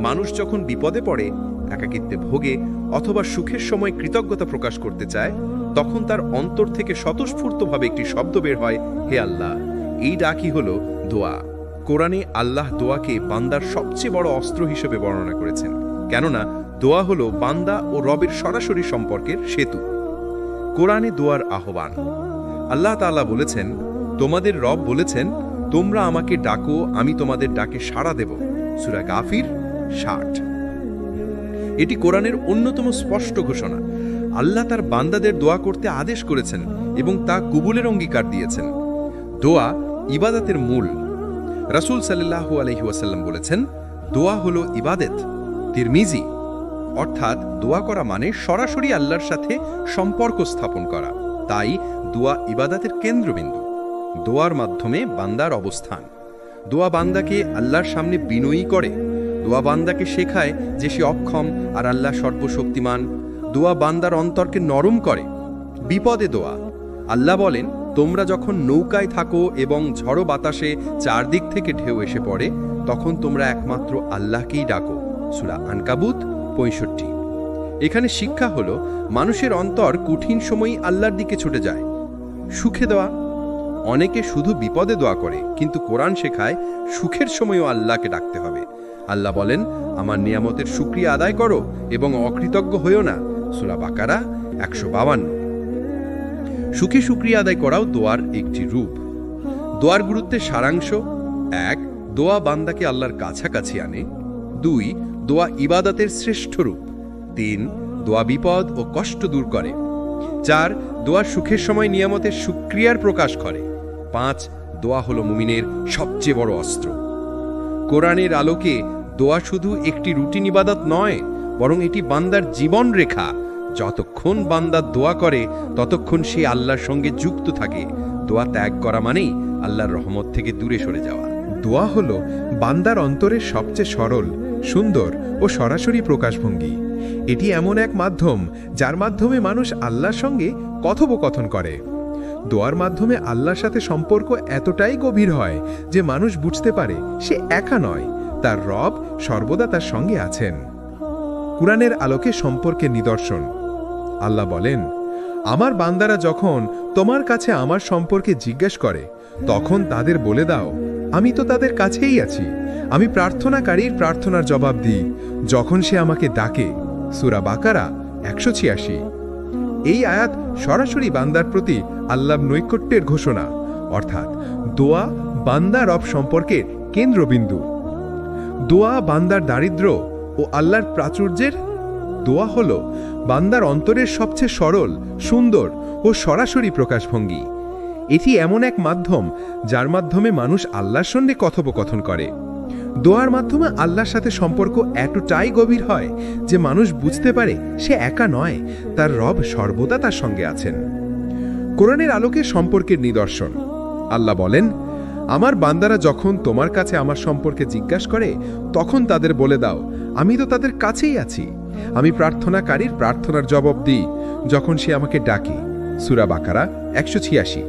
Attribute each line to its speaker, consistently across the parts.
Speaker 1: মানুষ যখন বিপদে পড়ে, একাকিত্বে ভোগে অথবা সুখের সময় কৃতজ্ঞতা প্রকাশ করতে চায়, তখন তার অন্তর থেকে স্বতঃস্ফূর্তভাবে একটি শব্দ বের হয়, হে আল্লাহ। এই ডাকই হলো দোয়া। কোরআনে আল্লাহ দোয়াকে বান্দার সবচেয়ে বড় অস্ত্র হিসেবে বর্ণনা করেছেন, কেননা দোয়া হলো বান্দা ও রবের সরাসরি সম্পর্কের সেতু। কোরআনে দোয়ার আহ্বান। আল্লাহ তাআলা বলেছেন, তোমাদের রব বলেছেন, তোমরা আমাকে ডাকো, আমি তোমাদের ডাকে সাড়া দেব। সূরা গাফির ৬০। এটি কোরআনের অন্যতম স্পষ্ট ঘোষণা। আল্লাহ তার বান্দাদের দোয়া করতে আদেশ করেছেন এবং তা কবুলের অঙ্গীকার দিয়েছেন। দোয়া ইবাদতের মূল। রাসূল সাল্লাল্লাহু আলাইহি ওয়াসাল্লাম বলেছেন, দোয়া হলো ইবাদত। তিরমিজি। অর্থাৎ দোয়া করা মানে সরাসরি আল্লাহর সাথে সম্পর্ক স্থাপন করা। তাই দোয়া ইবাদতের কেন্দ্রবিন্দু। দোয়ার মাধ্যমে বান্দার অবস্থান। দোয়া বান্দাকে আল্লাহর সামনে বিনয়ী করে। দোয়া বান্দাকে শেখায় যে সে অক্ষম আর আল্লাহ সর্বশক্তিমান। দোয়া বান্দার অন্তরকে নরম করে। বিপদে দোয়া। আল্লাহ বলেন, তোমরা যখন নৌকায় থাকো এবং ঝড়ো বাতাসে চারদিক থেকে ঢেউ এসে পড়ে, তখন তোমরা একমাত্র আল্লাহকেই ডাকো। সূরা আনকাবুত ৬৫। এখানে শিক্ষা হলো, মানুষের অন্তর কঠিন সময়ই আল্লাহর দিকে ছুটে যায়। সুখে দোয়া। অনেকে শুধু বিপদে দোয়া করে, কিন্তু কোরআন শেখায় সুখের সময়ও আল্লাহকে ডাকতে হবে। আল্লাহ বলেন, আমার নিয়ামতের শুকরিয়া আদায় করো এবং অকৃতজ্ঞ হইও না। সূরা বাকারা ১৫২। সুখে শুকরিয়া আদায় করাও দোয়ার একটি রূপ। দোয়ার গুরুত্বের সারাংশ: ১. দোয়া বান্দাকে আল্লাহর কাছাকাছি আনে। ২. দোয়া ইবাদতের শ্রেষ্ঠ রূপ। ৩. দোয়া বিপদ ও কষ্ট দূর করে। ৪. দোয়া সুখের সময় নিয়ামতের শুকরিয়ার প্রকাশ করে। ৫. দোয়া হলো মুমিনের সবচেয়ে বড় অস্ত্র। কোরআনের আলোকে দোয়া শুধু একটি রুটিন ইবাদত নয়, বরং এটি বান্দার জীবন রেখা। যতক্ষণ বান্দা দোয়া করে, ততক্ষণ সে আল্লাহর সঙ্গে যুক্ত থাকে। দোয়া ত্যাগ করা মানেই আল্লাহর রহমত থেকে দূরে সরে যাওয়া।
Speaker 2: দোয়া হলো বান্দার অন্তরের সবচেয়ে সরল, সুন্দর ও সরাসরি প্রকাশভঙ্গি। এটি এমন এক মাধ্যম যার মাধ্যমে মানুষ আল্লাহর সঙ্গে কথোপকথন করে। দোয়ার মাধ্যমে আল্লাহর সাথে সম্পর্ক এতটাই গভীর হয় যে মানুষ বুঝতে পারে সে একা নয়, তার রব সর্বদা তার সঙ্গে আছেন। কুরআনের আলোকে সম্পর্কের নিদর্শন। আল্লাহ বলেন, আমার বান্দারা যখন তোমার কাছে আমার সম্পর্কে জিজ্ঞেস করে, তখন তাদের বলে দাও, আমি তো তাদের কাছেই আছি। আমি প্রার্থনাকারীর প্রার্থনার জবাব দিই যখন সে আমাকে ডাকে। সূরা বাকারা ১৮৬। এই আয়াত সরাসরি বান্দার প্রতি আল্লাহর নৈকট্যের ঘোষণা, অর্থাৎ দোয়া বান্দা রব সম্পর্কের কেন্দ্রবিন্দু। দোয়া বান্দার দারিদ্র্য ও আল্লাহর প্রাচুর্যের। দোয়া হল বান্দার অন্তরের সবচেয়ে সরল, সুন্দর ও সরাসরি প্রকাশভঙ্গি। এটি এমন এক মাধ্যম যার মাধ্যমে মানুষ আল্লাহর সঙ্গে কথোপকথন করে। দোয়ার মাধ্যমে আল্লাহর সাথে সম্পর্ক এতটাই গভীর হয় যে মানুষ বুঝতে পারে সে একা নয়, তার রব সর্বদা তার সঙ্গে আছেন। কোরআনের আলোকে সম্পর্কের নিদর্শন। আল্লাহ বলেন, আমার বান্দারা যখন তোমার কাছে আমার সম্পর্কে জিজ্ঞাসা করে, তখন তাদের বলে দাও, আমি তো তাদের কাছেই আছি। আমি প্রার্থনাকারীর প্রার্থনার জবাব দিই যখন সে আমাকে ডাকে। সূরা বাকারা ১৮৬।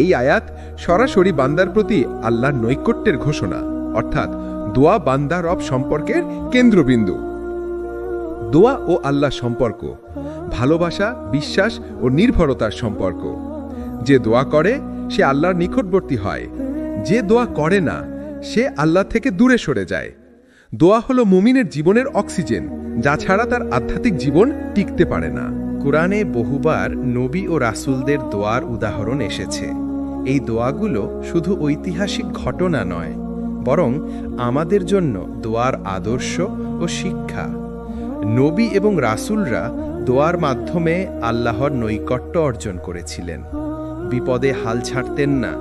Speaker 2: এই আয়াত সরাসরি বান্দার প্রতি আল্লাহর নৈকট্যের ঘোষণা, অর্থাৎ দোয়া বান্দা রব সম্পর্কের কেন্দ্রবিন্দু। দোয়া ও আল্লাহ সম্পর্ক ভালোবাসা, বিশ্বাস ও নির্ভরতার সম্পর্ক। যে দোয়া করে সে আল্লাহর নিকটবর্তী হয়, যে দোয়া করে না সে আল্লাহ থেকে দূরে সরে যায়। দোয়া হলো মুমিনের জীবনের অক্সিজেন, যা ছাড়া তার আধ্যাত্মিক জীবন টিকতে পারে না।
Speaker 1: কোরআনে বহুবার নবী ও রাসূলদের দোয়ার উদাহরণ এসেছে। এই দোয়াগুলো শুধু ঐতিহাসিক ঘটনা নয়, বরং আমাদের জন্য দোয়ার আদর্শ ও শিক্ষা। নবী এবং রাসূলরা দোয়ার মাধ্যমে আল্লাহর নৈকট্য অর্জন করেছিলেন। বিপদে হাল ছাড়তেন না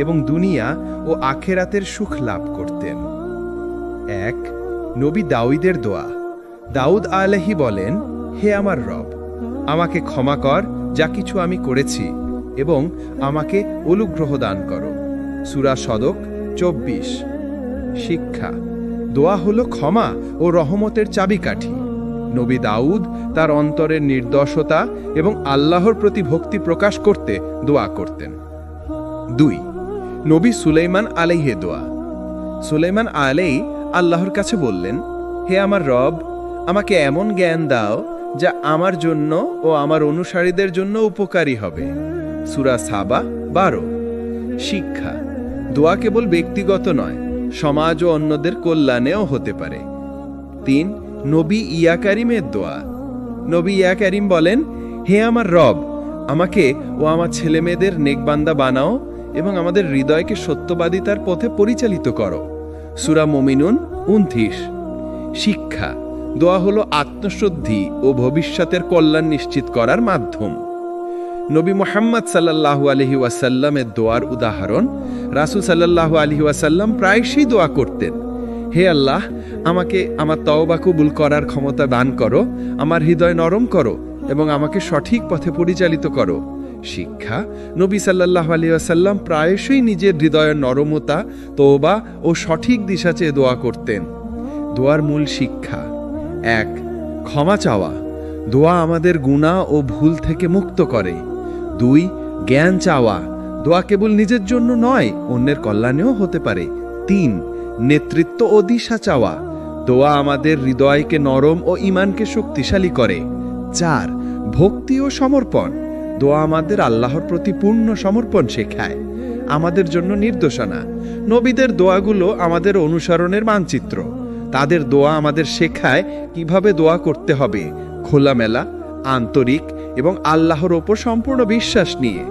Speaker 1: এবং দুনিয়া ও আখেরাতের সুখ লাভ করতেন। ১. নবী দাউদের দোয়া। দাউদ আলাইহি বলেন, হে আমার রব, আমাকে ক্ষমা কর যা কিছু আমি করেছি এবং আমাকে অনুগ্রহ দান করো। সূরা সদক ২৪। শিক্ষা: দোয়া হলো ক্ষমা ও রহমতের চাবিকাঠি। নবী দাউদ তার অন্তরের নির্দোষতা এবং আল্লাহর প্রতি ভক্তি প্রকাশ করতে দোয়া করতেন। ২. নবী সুলাইমান আলাইহি দোয়া। সুলাইমান আলাইহি আল্লাহর কাছে বললেন,
Speaker 3: হে আমার রব, আমাকে এমন জ্ঞান দাও যা আমার জন্য ও আমার অনুসারীদের জন্য উপকারী হবে। সূরা সাবা 12। শিক্ষা: দোয়া কেবল ব্যক্তিগত নয়, সমাজ ও অন্যদের কল্যাণেও হতে পারে। 3. নবী ইয়া কারিমের দোয়া। নবী ইয়া কারিম বলেন, হে আমার রব, আমাকে ও আমার ছেলেমেয়েদের নেকবান্দা বানাও এবং আমাদের হৃদয়কে সত্যবাদিতার পথে পরিচালিত করো। সূরা মুমিনুন 29। শিক্ষা: দোয়া হলো আত্মশুদ্ধি ও ভবিষ্যতের কল্যাণ নিশ্চিত করার মাধ্যম। নবী মুহাম্মদ সাল্লাল্লাহু আলাইহি ওয়াসাল্লামের দোয়ার উদাহরণ: রাসূল সাল্লাল্লাহু আলাইহি ওয়াসাল্লাম প্রায়শই দোয়া করতেন, হে আল্লাহ, আমাকে আমার তওবা কবুল করার ক্ষমতা দান করো, আমার হৃদয় নরম করো এবং আমাকে সঠিক পথে পরিচালিত করো। শিক্ষা: নবী সাল্লাল্লাহু আলাইহি ওয়াসাল্লাম প্রায়শই নিজের হৃদয়ের নরমতা, তওবা ও সঠিক দিশা চেয়ে দোয়া করতেন। দোয়ার মূল শিক্ষা: 1. ক্ষমা চাওয়া। দোয়া আমাদের গুনাহ ও ভুল থেকে মুক্ত করে। 2. জ্ঞান চাওয়া। দোয়া কেবল নিজের জন্য নয়, অন্যের কল্যাণেও হতে পারে। 3. নেতৃত্ব ও দিশা চাওয়া। দোয়া আমাদের হৃদয়কে নরম ও ঈমানকে শক্তিশালী করে। 4. ভক্তি ও সমর্পণ। দোয়া আমাদের আল্লাহর প্রতি পূর্ণ সমর্পণ শেখায়, আমাদের জন্য নির্দেশনা। নবীদের দোয়াগুলো আমাদের অনুসরণের মানচিত্র। তাদের দোয়া আমাদের শেখায় কিভাবে দোয়া করতে হবে, খোলামেলা, আন্তরিক এবং আল্লাহর ওপর সম্পূর্ণ বিশ্বাস নিয়ে।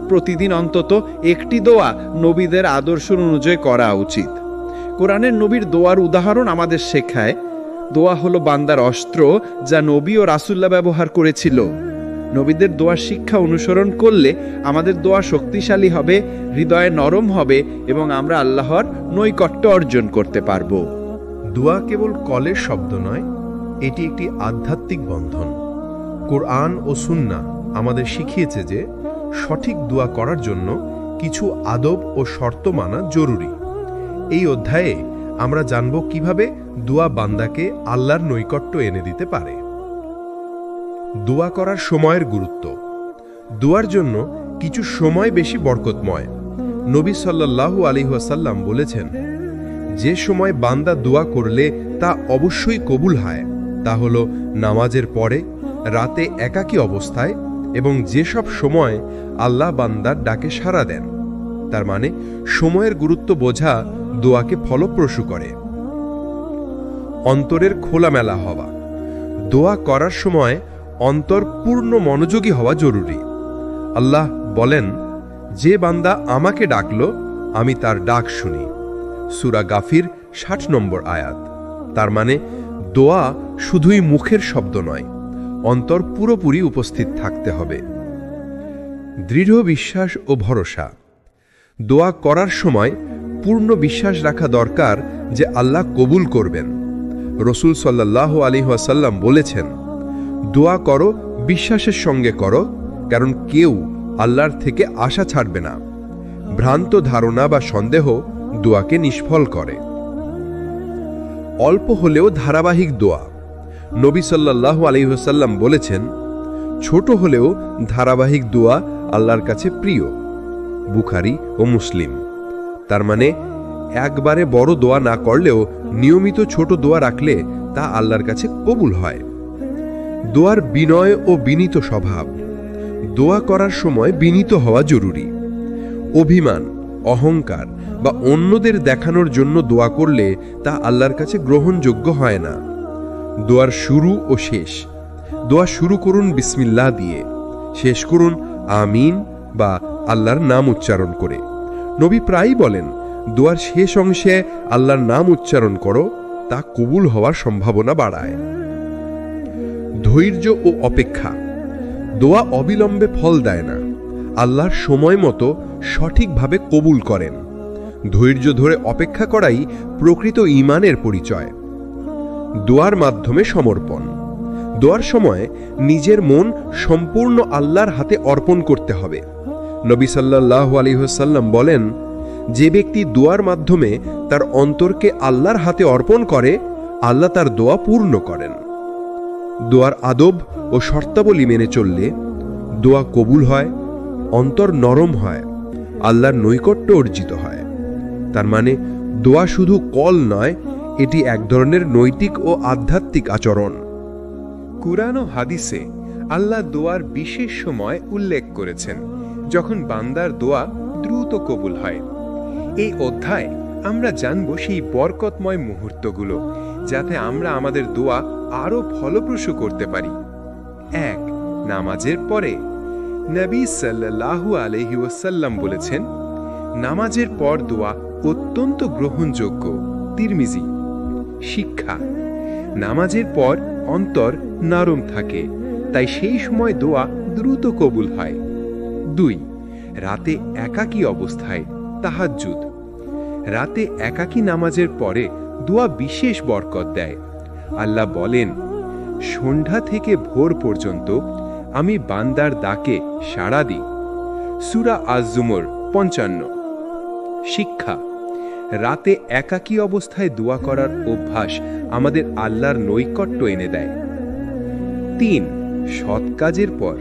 Speaker 3: প্রতিদিন অন্তত একটি দোয়া নবীদের আদর্শ অনুযায়ী করা উচিত। কোরআনের নবীর দোয়ার উদাহরণ আমাদের শেখায়, দোয়া হলো বান্দার অস্ত্র যা নবী ও রাসূলুল্লাহ ব্যবহার করেছিল। নবীদের দোয়ার শিক্ষা অনুসরণ করলে আমাদের দোয়া শক্তিশালী হবে, হৃদয়ে নরম হবে এবং আমরা আল্লাহর নৈকট্য অর্জন করতে পারব।
Speaker 2: দোয়া কেবল কলের শব্দ নয়, এটি একটি আধ্যাত্মিক বন্ধন। কোরআন ও সুন্নাহ আমাদের শিখিয়েছে যে সঠিক দোয়া করার জন্য কিছু আদব ও শর্ত মানা জরুরি। এই অধ্যায়ে আমরা জানব কিভাবে দোয়া বান্দাকে আল্লাহর নৈকট্য এনে দিতে পারে। দোয়া করার সময়ের গুরুত্ব। দোয়ার জন্য কিছু সময় বেশি বরকতময়। নবী সাল্লাল্লাহু আলাইহি ওয়াসাল্লাম বলেছেন, যে সময় বান্দা দোয়া করলে তা অবশ্যই কবুল হয় তা হলো নামাজের পরে, রাতে একাকী অবস্থায় এবং যেসব সময় আল্লাহ বান্দার ডাকে সাড়া দেন। তার মানে সময়ের গুরুত্ব বোঝা দোয়াকে ফলপ্রসূ করে। অন্তরের খোলামেলা হওয়া। দোয়া করার সময় অন্তর পূর্ণ মনোযোগী হওয়া জরুরি। আল্লাহ বলেন, যে বান্দা আমাকে ডাকলো আমি তার ডাক শুনি। সূরা গাফির 60 নম্বর আয়াত। তার মানে দোয়া শুধুই মুখের শব্দ নয়, অন্তর পুরোপুরি উপস্থিত থাকতে হবে। দৃঢ় বিশ্বাস ও ভরসা। দোয়া করার সময় পূর্ণ বিশ্বাস রাখা দরকার যে আল্লাহ কবুল করবেন। রাসূল সাল্লাল্লাহু আলাইহি ওয়াসাল্লাম বলেছেন, দোয়া করো বিশ্বাসের সঙ্গে করো, কারণ কেউ আল্লাহর থেকে আশা ছাড়বে না। ভ্রান্ত ধারণা বা সন্দেহ দোয়াকে নিষ্ফল করে। অল্প হলেও ধারাবাহিক দোয়া। নবী সাল্লাল্লাহু আলাইহি ওয়াসাল্লাম বলেছেন, ছোট হলেও ধারাবাহিক দোয়া আল্লাহর কাছে প্রিয়। বুখারী ও মুসলিম। তার মানে একবারে বড় দোয়া না করলেও নিয়মিত ছোট দোয়া রাখলে তা আল্লাহর কাছে কবুল হয়। দোয়ার বিনয় ও বিনীত স্বভাব। দোয়া করার সময় বিনীত হওয়া জরুরি। অভিমান, অহংকার বা অন্যদের দেখানোর জন্য দোয়া করলে তা আল্লাহর কাছে গ্রহণযোগ্য হয় না। দোয়ার শুরু ও শেষ। দোয়া শুরু করুন বিসমিল্লাহ দিয়ে, শেষ করুন আমিন বা আল্লাহর নাম উচ্চারণ করে। নবী প্রায়ই বলেন, দোয়ার শেষ অংশে আল্লাহর নাম উচ্চারণ করো, তা কবুল হওয়ার সম্ভাবনা বাড়ায়। ধৈর্য ও অপেক্ষা। দোয়া অবিলম্বে ফল দেয় না, আল্লাহর সময় মতো সঠিকভাবে কবুল করেন। ধৈর্য ধরে অপেক্ষা করাই প্রকৃত ঈমানের পরিচয়। দোয়ার মাধ্যমে সমর্পণ। দোয়ার সময় নিজের মন সম্পূর্ণ আল্লাহর হাতে অর্পণ করতে হবে। নবী সাল্লাল্লাহু আলাইহি ওয়াসাল্লাম বলেন, যে ব্যক্তি দোয়ার মাধ্যমে তার অন্তরকে আল্লাহর হাতে অর্পণ করে, আল্লাহ তার দোয়া পূর্ণ করেন। দোয়ার আদব ও শর্তাবলী মেনে চললে দোয়া কবুল হয়, অন্তর নরম হয়, আল্লাহর নৈকট্য অর্জিত হয়। তার মানে দোয়া শুধু কল নয়, এটি এক ধরনের নৈতিক ও আধ্যাত্মিক আচরণ। কুরআন ও হাদিসে আল্লাহ দোয়ার বিশেষ সময় উল্লেখ করেছেন, যখন বান্দার দোয়া দ্রুত কবুল হয়। এই অধ্যায় আমরা জানব সেই বরকতময় মুহূর্তগুলো, যাতে আমরা আমাদের দোয়া আরও ফলপ্রসূ করতে পারি। 1. নামাজের পরে। নবী সাল্লাল্লাহু আলাইহি ওয়াসাল্লাম বলেছেন, নামাজের পর দোয়া অত্যন্ত গ্রহণযোগ্য। তিরমিজি। শিক্ষা: নামাজের পর অন্তর নরম থাকে, তাই সেই সময় দোয়া দ্রুত কবুল হয়। 2. রাতে একাকী অবস্থায় তাহাজ্জুদ। রাতে একাকী নামাজের পরে দোয়া বিশেষ বরকত দেয়। আল্লাহ বলেন, সন্ধ্যা থেকে ভোর পর্যন্ত আমি বান্দার ডাকে সাড়া দিই। সূরা আজ-জুমর 55। শিক্ষা: রাতে একাকী অবস্থায় দোয়া করার অভ্যাস আমাদের আল্লাহর নৈকট্য এনে দেয়। 3. সৎ কাজের পর।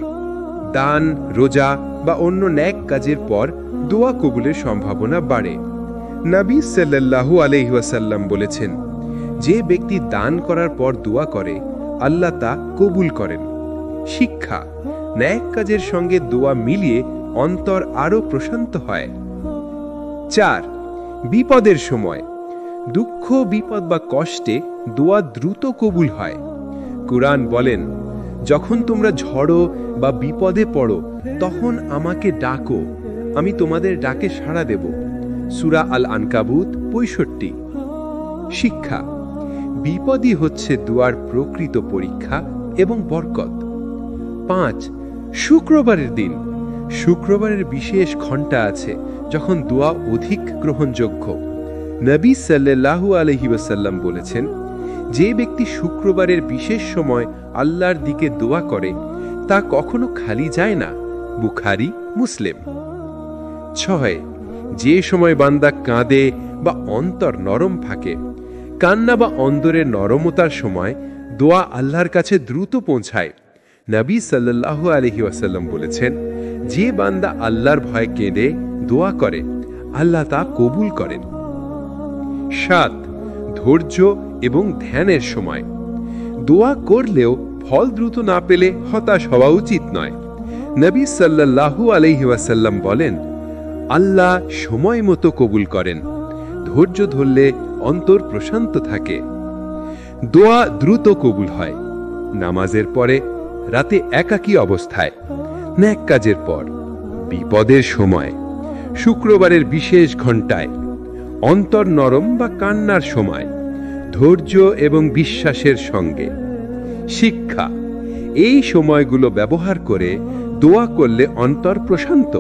Speaker 2: দান, রোজা বা অন্য নেক কাজের পর দোয়া কবুলের সম্ভাবনা বাড়ে। নবী সাল্লাল্লাহু আলাইহি ওয়াসাল্লাম বলেছেন, যে ব্যক্তি দান করার পর দোয়া করে, আল্লাহ তা কবুল করেন। শিক্ষা: নেক কাজের সঙ্গে দোয়া মিলিয়ে অন্তর আরও প্রশান্ত হয়। 4. বিপদের সময়। দুঃখ, বিপদ বা কষ্টে দোয়া দ্রুত কবুল হয়। কুরআন বলেন, যখন তোমরা ঝড়ো বা বিপদে পড়ো, তখন আমাকে ডাকো, আমি তোমাদের ডাকে সাড়া দেব। সূরা আল-আনকাবুত 65। শিক্ষা: বিপদই হচ্ছে দোয়ার প্রকৃত পরীক্ষা এবং বরকত। 5. শুক্রবারের দিন। শুক্রবারের বিশেষ ঘণ্টা আছে যখন দোয়া অধিক গ্রহণযোগ্য। নবী সাল্লাল্লাহু আলাইহি ওয়াসাল্লাম বলেছেন, যে ব্যক্তি শুক্রবারের বিশেষ সময় আল্লাহর দিকে দোয়া করে, তা কখনো খালি যায় না। বুখারী, মুসলিম। 6. যে সময় বান্দা কাঁদে বা অন্তর নরম থাকে। কান্না বা অন্তরের নরমতার সময় দোয়া আল্লাহর কাছে দ্রুত পৌঁছায়। নবী সাল্লাল্লাহু আলাইহি ওয়াসাল্লাম বলেছেন, যে বান্দা আল্লাহর ভয়ে কেঁদে দোয়া করে, আল্লাহ তা কবুল করেন। 7. ধৈর্য এবং ধ্যানের সময়। দোয়া করলেও ফল দ্রুত না পেলে হতাশ হওয়া উচিত নয়। নবী সাল্লাল্লাহু আলাইহি ওয়াসাল্লাম বলেন, আল্লাহ সময় মতো কবুল করেন। ধৈর্য ধরলে অন্তর প্রশান্ত থাকে। দোয়া দ্রুত কবুল হয় নামাজের পরে, রাতে একাকী অবস্থায়, নেক কাজের পর, বিপদের সময়, শুক্রবারের বিশেষ ঘণ্টায়, অন্তর নরম বা কান্নার সময়, ধৈর্য এবং বিশ্বাসের সঙ্গে। শিক্ষা: এই সময়গুলো ব্যবহার করে দোয়া করলে অন্তর প্রশান্ত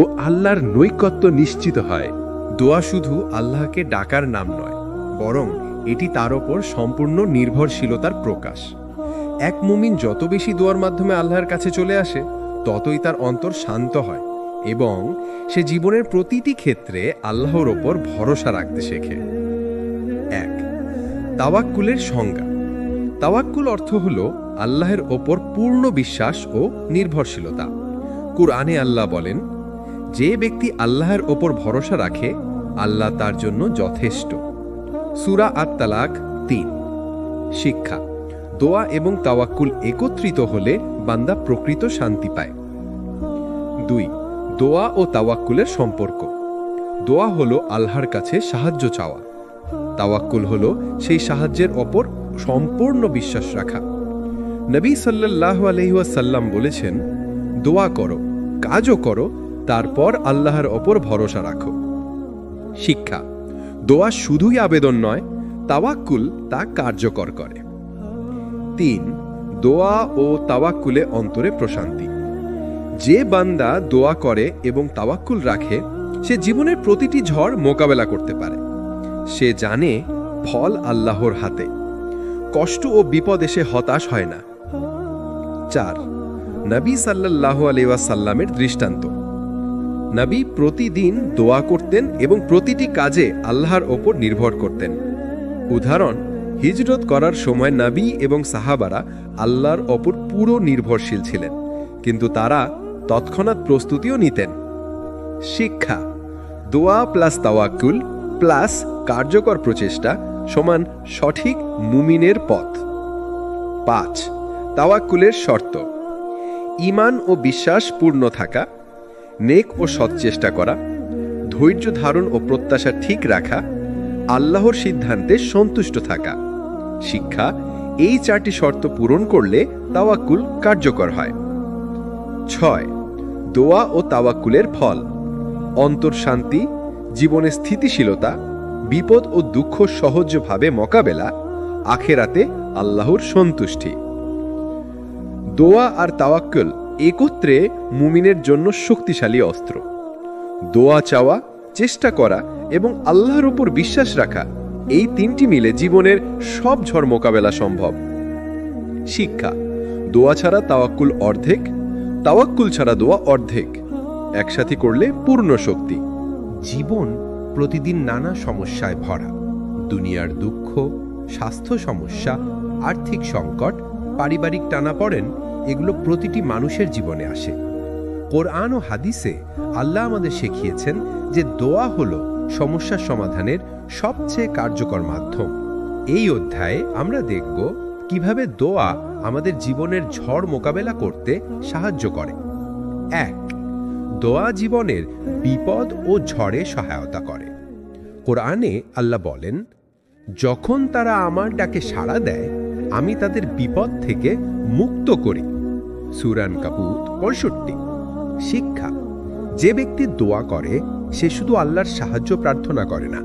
Speaker 2: ও আল্লাহর নৈকট্য নিশ্চিত হয়।
Speaker 1: দোয়া শুধু আল্লাহকে ডাকার নাম নয়, বরং এটি তার ওপর সম্পূর্ণ নির্ভরশীলতার প্রকাশ। এক মুমিন যত বেশি দোয়ার মাধ্যমে আল্লাহর কাছে চলে আসে, ততই তার অন্তর শান্ত হয় এবং সে জীবনের প্রতিটি ক্ষেত্রে আল্লাহর ওপর ভরসা রাখতে শেখে। 1. তাওয়াক্কুলের সংজ্ঞা। তাওয়াক্কুল অর্থ হল আল্লাহর ওপর পূর্ণ বিশ্বাস ও নির্ভরশীলতা। কুরআনে আল্লাহ বলেন, যে ব্যক্তি আল্লাহর ওপর ভরসা রাখে, আল্লাহ তার জন্য যথেষ্ট। সূরা আত-তালাক 3। শিক্ষা: দোয়া এবং তাওয়াক্কুল একত্রিত হলে বান্দা প্রকৃত শান্তি পায়। 2. দোয়া ও তাওয়াক্কুলের সম্পর্ক। দোয়া হলো আল্লাহর কাছে সাহায্য চাওয়া। তাওয়াক্কুল হলো সেই সাহায্যের ওপর সম্পূর্ণ বিশ্বাস রাখা। নবী সাল্লাল্লাহু আলাইহি ওয়াসাল্লাম বলেছেন, দোয়া করো, কাজও করো, তারপর আল্লাহর ওপর ভরসা রাখো। শিক্ষা: দোয়া শুধুই আবেদন নয়, তাওয়াক্কুল তা কার্যকর করে। 3. দোয়া ও তাওয়াক্কুলে অন্তরে প্রশান্তি। যে বান্দা দোয়া করে এবং তাওয়াক্কুল রাখে, সে জীবনের প্রতিটি ঝড় মোকাবেলা করতে পারে। সে জানে ফল আল্লাহর হাতে। কষ্ট ও বিপদ এসে হতাশ হয় না। 4. নবী সাল্লাল্লাহু আলাইহি ওয়াসাল্লামের দৃষ্টান্ত। নবী প্রতিদিন দোয়া করতেন এবং প্রতিটি কাজে আল্লাহর ওপর নির্ভর করতেন। উদাহরণ: হিজরত করার সময় নবী এবং সাহাবারা আল্লাহর ওপর পুরো নির্ভরশীল ছিলেন, কিন্তু তারা তৎক্ষণাৎ প্রস্তুতিও নিতেন। শিক্ষা: দোয়া প্লাস তাওয়াক্কুল প্লাস কার্যকর প্রচেষ্টা সমান সঠিক মুমিনের পথ। 5. তাওয়াক্কুলের শর্ত: ঈমান ও বিশ্বাস পূর্ণ থাকা, নেক ও সৎ চেষ্টা করা, ধৈর্য ধারণ ও প্রত্যাশা ঠিক রাখা, আল্লাহর সিদ্ধান্তে সন্তুষ্ট থাকা। শিক্ষা: এই 4টি শর্ত পূরণ করলে তাওয়াক্কুল কার্যকর হয়। 6. দোয়া ও তাওয়াক্কুলের ফল: অন্তর শান্তি, জীবনে স্থিতিশীলতা, বিপদ ও দুঃখ সহজভাবে মোকাবেলা, আখেরাতে আল্লাহর সন্তুষ্টি। দোয়া আর তাওয়াক্কুল একত্রে মুমিনের জন্য শক্তিশালী অস্ত্র। দোয়া চাওয়া, চেষ্টা করা এবং আল্লাহর উপর বিশ্বাস রাখা, এই 3টি মিলে জীবনের সব ঝড় মোকাবেলা সম্ভব। শিক্ষা: দোয়া ছাড়া তাওয়াক্কুল অর্ধেক, তাওয়াক্কুল ছাড়া দোয়া অর্ধেক, একসাথে করলে পূর্ণ শক্তি।
Speaker 2: জীবন প্রতিদিন নানা সমস্যায় ভরা। দুনিয়ার দুঃখ, স্বাস্থ্য সমস্যা, আর্থিক সংকট, পারিবারিক টানাপড়েন, এগুলো প্রতিটি মানুষের জীবনে আসে। কোরআন ও হাদিসে আল্লাহ আমাদের শিখিয়েছেন যে দোয়া হলো সমস্যার সমাধানের সবচেয়ে কার্যকর মাধ্যম। এই অধ্যায়ে আমরা দেখব কিভাবে দোয়া আমাদের জীবনের ঝড় মোকাবেলা করতে সাহায্য করে। 1. দোয়া জীবনের বিপদ ও ঝড়ে সহায়তা করে। কোরআনে আল্লাহ বলেন, যখন তারা আমার ডাকে সাড়া দেয়, আমি তাদের বিপদ থেকে মুক্ত করি। সূরা আনকাবুত 65। শিক্ষা: যে ব্যক্তি দোয়া করে সে শুধু আল্লাহর সাহায্য প্রার্থনা করে না,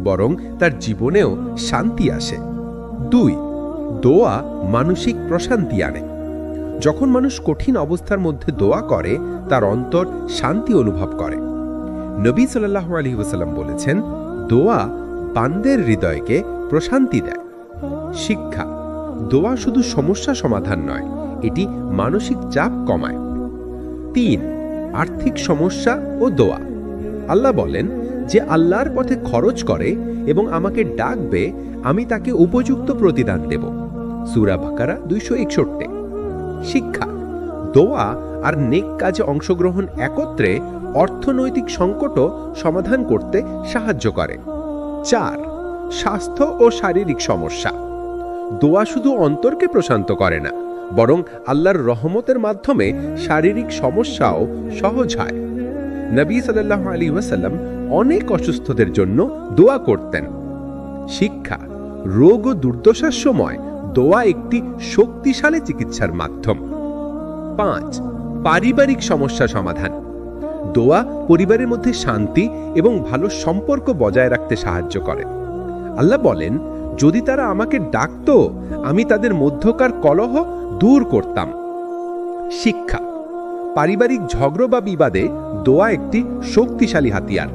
Speaker 2: বরং তার জীবনেও শান্তি আসে। 2. দোয়া মানসিক প্রশান্তি আনে। যখন মানুষ কঠিন অবস্থার মধ্যে দোয়া করে, তার অন্তর শান্তি অনুভব করে। নবী সাল্লাল্লাহু আলাইহি ওয়াসাল্লাম বলেছেন, দোয়া বান্দার হৃদয়কে প্রশান্তি দেয়। শিক্ষা: দোয়া শুধু সমস্যা সমাধান নয়, এটি মানসিক চাপ কমায়। 3. আর্থিক সমস্যা ও দোয়া। আল্লাহ বলেন, যে আল্লাহর পথে খরচ করে এবং আমাকে ডাকবে, আমি তাকে উপযুক্ত প্রতিদান দেব। সূরা বাকারা 261। শিক্ষা: দোয়া আর নেক কাজে অংশগ্রহণ একত্রে অর্থনৈতিক সংকটও সমাধান করতে সাহায্য করে। 4. স্বাস্থ্য ও শারীরিক সমস্যা। দোয়া শুধু অন্তরকে প্রশান্ত করে না, বরং আল্লাহর রহমতের মাধ্যমে শারীরিক সমস্যাও সহজ হয়। নবী সাল্লাল্লাহু আলাইহি ওয়াসাল্লাম অনেক অসুস্থদের জন্য দোয়া করতেন। শিক্ষা: রোগ ও দুর্দশার সময় দোয়া একটি শক্তিশালী চিকিৎসার মাধ্যম। 5. পারিবারিক সমস্যা সমাধান। দোয়া পরিবারের মধ্যে শান্তি এবং ভালো সম্পর্ক বজায় রাখতে সাহায্য করে। আল্লাহ বলেন, যদি তারা আমাকে ডাকতো, আমি তাদের মধ্যকার কলহ দূর করতাম। শিক্ষা: পারিবারিক ঝগড়া বা বিবাদে দোয়া একটি শক্তিশালী হাতিয়ার।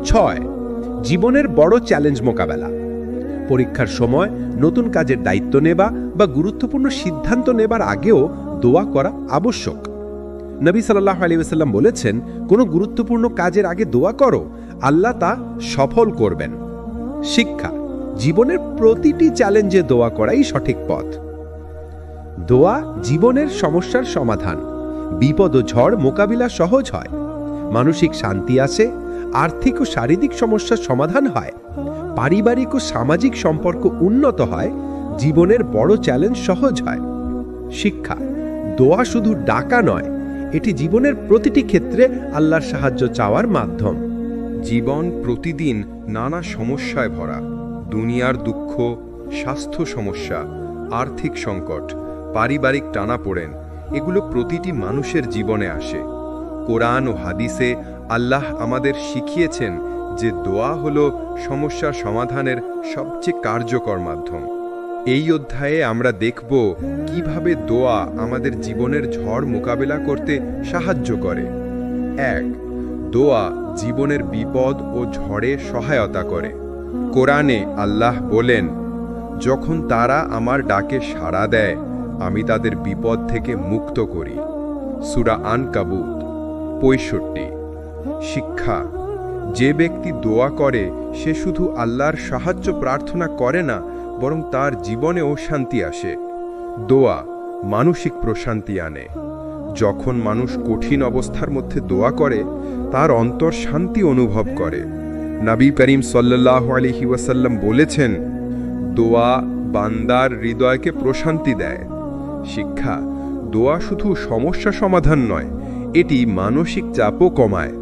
Speaker 2: 6. জীবনের বড় চ্যালেঞ্জ মোকাবেলা। পরীক্ষার সময়, নতুন কাজের দায়িত্ব নেবা বা গুরুত্বপূর্ণ সিদ্ধান্ত নেবার আগেও দোয়া করা আবশ্যক। নবী সাল্লাল্লাহু আলাইহি ওয়াসাল্লাম বলেছেন, কোনো গুরুত্বপূর্ণ কাজের আগে দোয়া করো, আল্লাহ তা সফল করবেন। শিক্ষা: জীবনের প্রতিটি চ্যালেঞ্জে দোয়া করাই সঠিক পথ। দোয়া জীবনের সমস্যার সমাধান, বিপদ ও ঝড় মোকাবিলা সহজ হয়, মানসিক শান্তি আসে, আর্থিক ও শারীরিক সমস্যার সমাধান হয়, পারিবারিক ও সামাজিক সম্পর্ক উন্নত হয়, জীবনের বড় চ্যালেঞ্জ সহজ হয়। শিক্ষা: দোয়া শুধু ডাকা নয়, এটি জীবনের প্রতিটি ক্ষেত্রে আল্লাহর সাহায্য চাওয়ার মাধ্যম।
Speaker 1: জীবন প্রতিদিন নানা সমস্যায় ভরা। দুনিয়ার দুঃখ, স্বাস্থ্য সমস্যা, আর্থিক সংকট, পারিবারিক টানাপোড়েন, এগুলো প্রতিটি মানুষের জীবনে আসে। কোরআন ও হাদিসে আল্লাহ আমাদের শিখিয়েছেন যে দোয়া হলো সমস্যার সমাধানের সবচেয়ে কার্যকর মাধ্যম। এই অধ্যায়ে আমরা দেখব কিভাবে দোয়া আমাদের জীবনের ঝড় মোকাবেলা করতে সাহায্য করে। 1. দোয়া জীবনের বিপদ ও ঝড়ে সহায়তা করে। কোরআনে আল্লাহ বলেন, যখন তারা আমার ডাকে সাড়া দেয়, আমি তাদের বিপদ থেকে মুক্ত করি। সূরা আনকাবুত 65। শিক্ষা: যে ব্যক্তি দোয়া করে সে শুধু আল্লাহর সাহায্য প্রার্থনা করে না, বরং তার জীবনেও শান্তি আসে। দোয়া মানসিক প্রশান্তি আনে। যখন মানুষ কঠিন অবস্থার মধ্যে দোয়া করে, তার অন্তর শান্তি অনুভব করে।
Speaker 2: নবী করিম সাল্লাল্লাহু আলাইহি ওয়াসাল্লাম বলেছেন, দোয়া বান্দার হৃদয়কে প্রশান্তি দেয়। শিক্ষা: দোয়া শুধু সমস্যা সমাধান নয়, এটি মানসিক চাপও কমায়।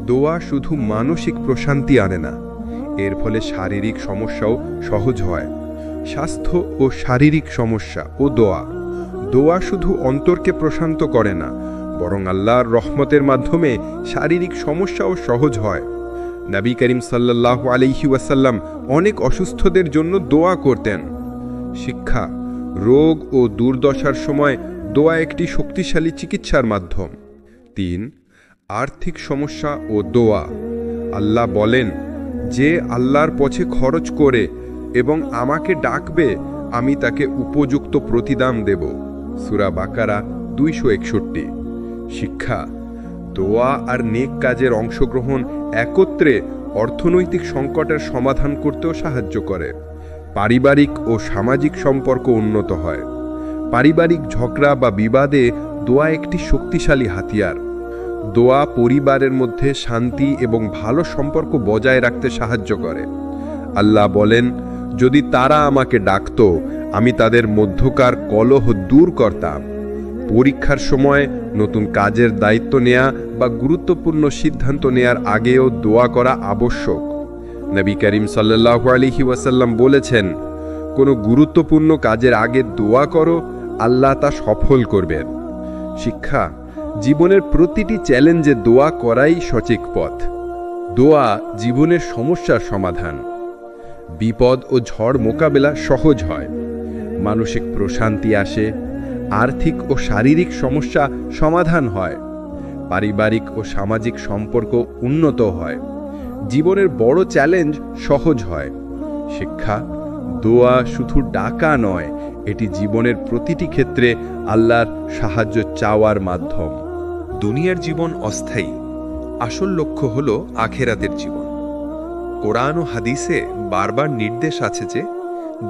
Speaker 2: দোয়া শুধু মানসিক প্রশান্তি আনে না, এর ফলে শারীরিক সমস্যাও সহজ হয়। স্বাস্থ্য ও শারীরিক সমস্যা ও দোয়া শুধু অন্তরকে প্রশান্ত করে না, বরং আল্লাহর রহমতের মাধ্যমে শারীরিক সমস্যাও সহজ হয়। নবী করিম সাল্লাল্লাহু আলাইহি ওয়াসাল্লাম অনেক অসুস্থদের জন্য দোয়া করতেন। শিক্ষা: রোগ ও দুর্দশার সময় দোয়া একটি শক্তিশালী চিকিৎসার মাধ্যম। 3. আর্থিক সমস্যা ও দোয়া। আল্লাহ বলেন, যে আল্লাহর পথে খরচ করে এবং আমাকে ডাকবে, আমি তাকে উপযুক্ত প্রতিদান দেব। সূরা বাকারা 261। শিক্ষা: দোয়া আর নেক কাজের অংশগ্রহণ একত্রে অর্থনৈতিক সংকটের সমাধান করতেও সাহায্য করে। পারিবারিক ও সামাজিক সম্পর্ক উন্নত হয়। পারিবারিক ঝগড়া বা বিবাদে দোয়া একটি শক্তিশালী হাতিয়ার। দোয়া পরিবারের মধ্যে শান্তি এবং ভালো সম্পর্ক বজায় রাখতে সাহায্য করে। আল্লাহ বলেন, যদি তারা আমাকে ডাকত, আমি তাদের মধ্যকার কলহ দূর করতাম। পরীক্ষার সময়, নতুন কাজের দায়িত্ব নেয়া বা গুরুত্বপূর্ণ সিদ্ধান্ত নেয়ার আগেও দোয়া করা আবশ্যক। নবী করিম সাল্লাল্লাহু আলাইহি ওয়াসাল্লাম বলেছেন, কোনো গুরুত্বপূর্ণ কাজের আগে দোয়া করো, আল্লাহ তা সফল করবেন। শিক্ষা: জীবনের প্রতিটি চ্যালেঞ্জে দোয়া করাই সঠিক পথ। দোয়া জীবনের সমস্যার সমাধান। বিপদ ও ঝড় মোকাবেলা সহজ হয়। মানসিক প্রশান্তি আসে। আর্থিক ও শারীরিক সমস্যা সমাধান হয়। পারিবারিক ও সামাজিক সম্পর্ক উন্নত হয়। জীবনের বড় চ্যালেঞ্জ সহজ হয়। শিক্ষা: দোয়া শুধু ডাকা নয়, এটি জীবনের প্রতিটি ক্ষেত্রে আল্লাহর সাহায্য চাওয়ার মাধ্যম।
Speaker 1: দুনিয়ার জীবন অস্থায়ী, আসল লক্ষ্য হল আখেরাতের জীবন। কোরআন ও হাদিসে বারবার নির্দেশ আছে যে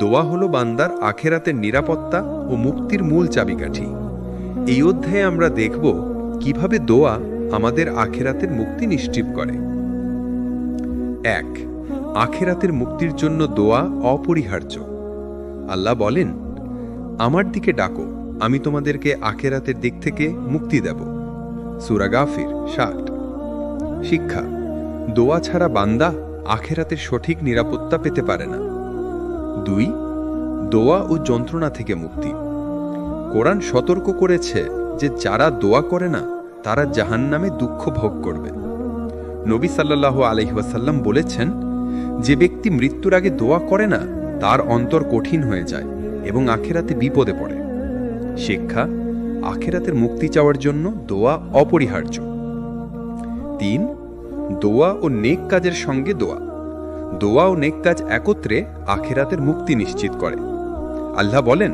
Speaker 1: দোয়া হল বান্দার আখেরাতের নিরাপত্তা ও মুক্তির মূল চাবিকাঠি। এই অধ্যায়ে আমরা দেখব কিভাবে দোয়া আমাদের আখেরাতের মুক্তি নিশ্চিত করে। 1. আখেরাতের মুক্তির জন্য দোয়া অপরিহার্য। আল্লাহ বলেন, আমার দিকে ডাকো, আমি তোমাদেরকে আখেরাতের দিক থেকে মুক্তি দেব। সূরা গাফির 60। শিক্ষা: দোয়া ছাড়া বান্দা আখেরাতের সঠিক নিরাপত্তা পেতে পারে না। 2. দোয়া ও যন্ত্রণা থেকে মুক্তি। কোরআন সতর্ক করেছে যে যারা দোয়া করে না তারা জাহান্নামে দুঃখ ভোগ করবে। নবী সাল্লাল্লাহু আলাইহি ওয়াসাল্লাম বলেছেন, যে ব্যক্তি মৃত্যুর আগে দোয়া করে না তার অন্তর কঠিন হয়ে যায় এবং আখেরাতে বিপদে পড়ে। শিক্ষা: আখেরাতের মুক্তি চাওয়ার জন্য দোয়া অপরিহার্য। 3. দোয়া ও নেক কাজের সঙ্গে দোয়া ও নেক কাজ একত্রে আখেরাতের মুক্তি নিশ্চিত করে। আল্লাহ বলেন,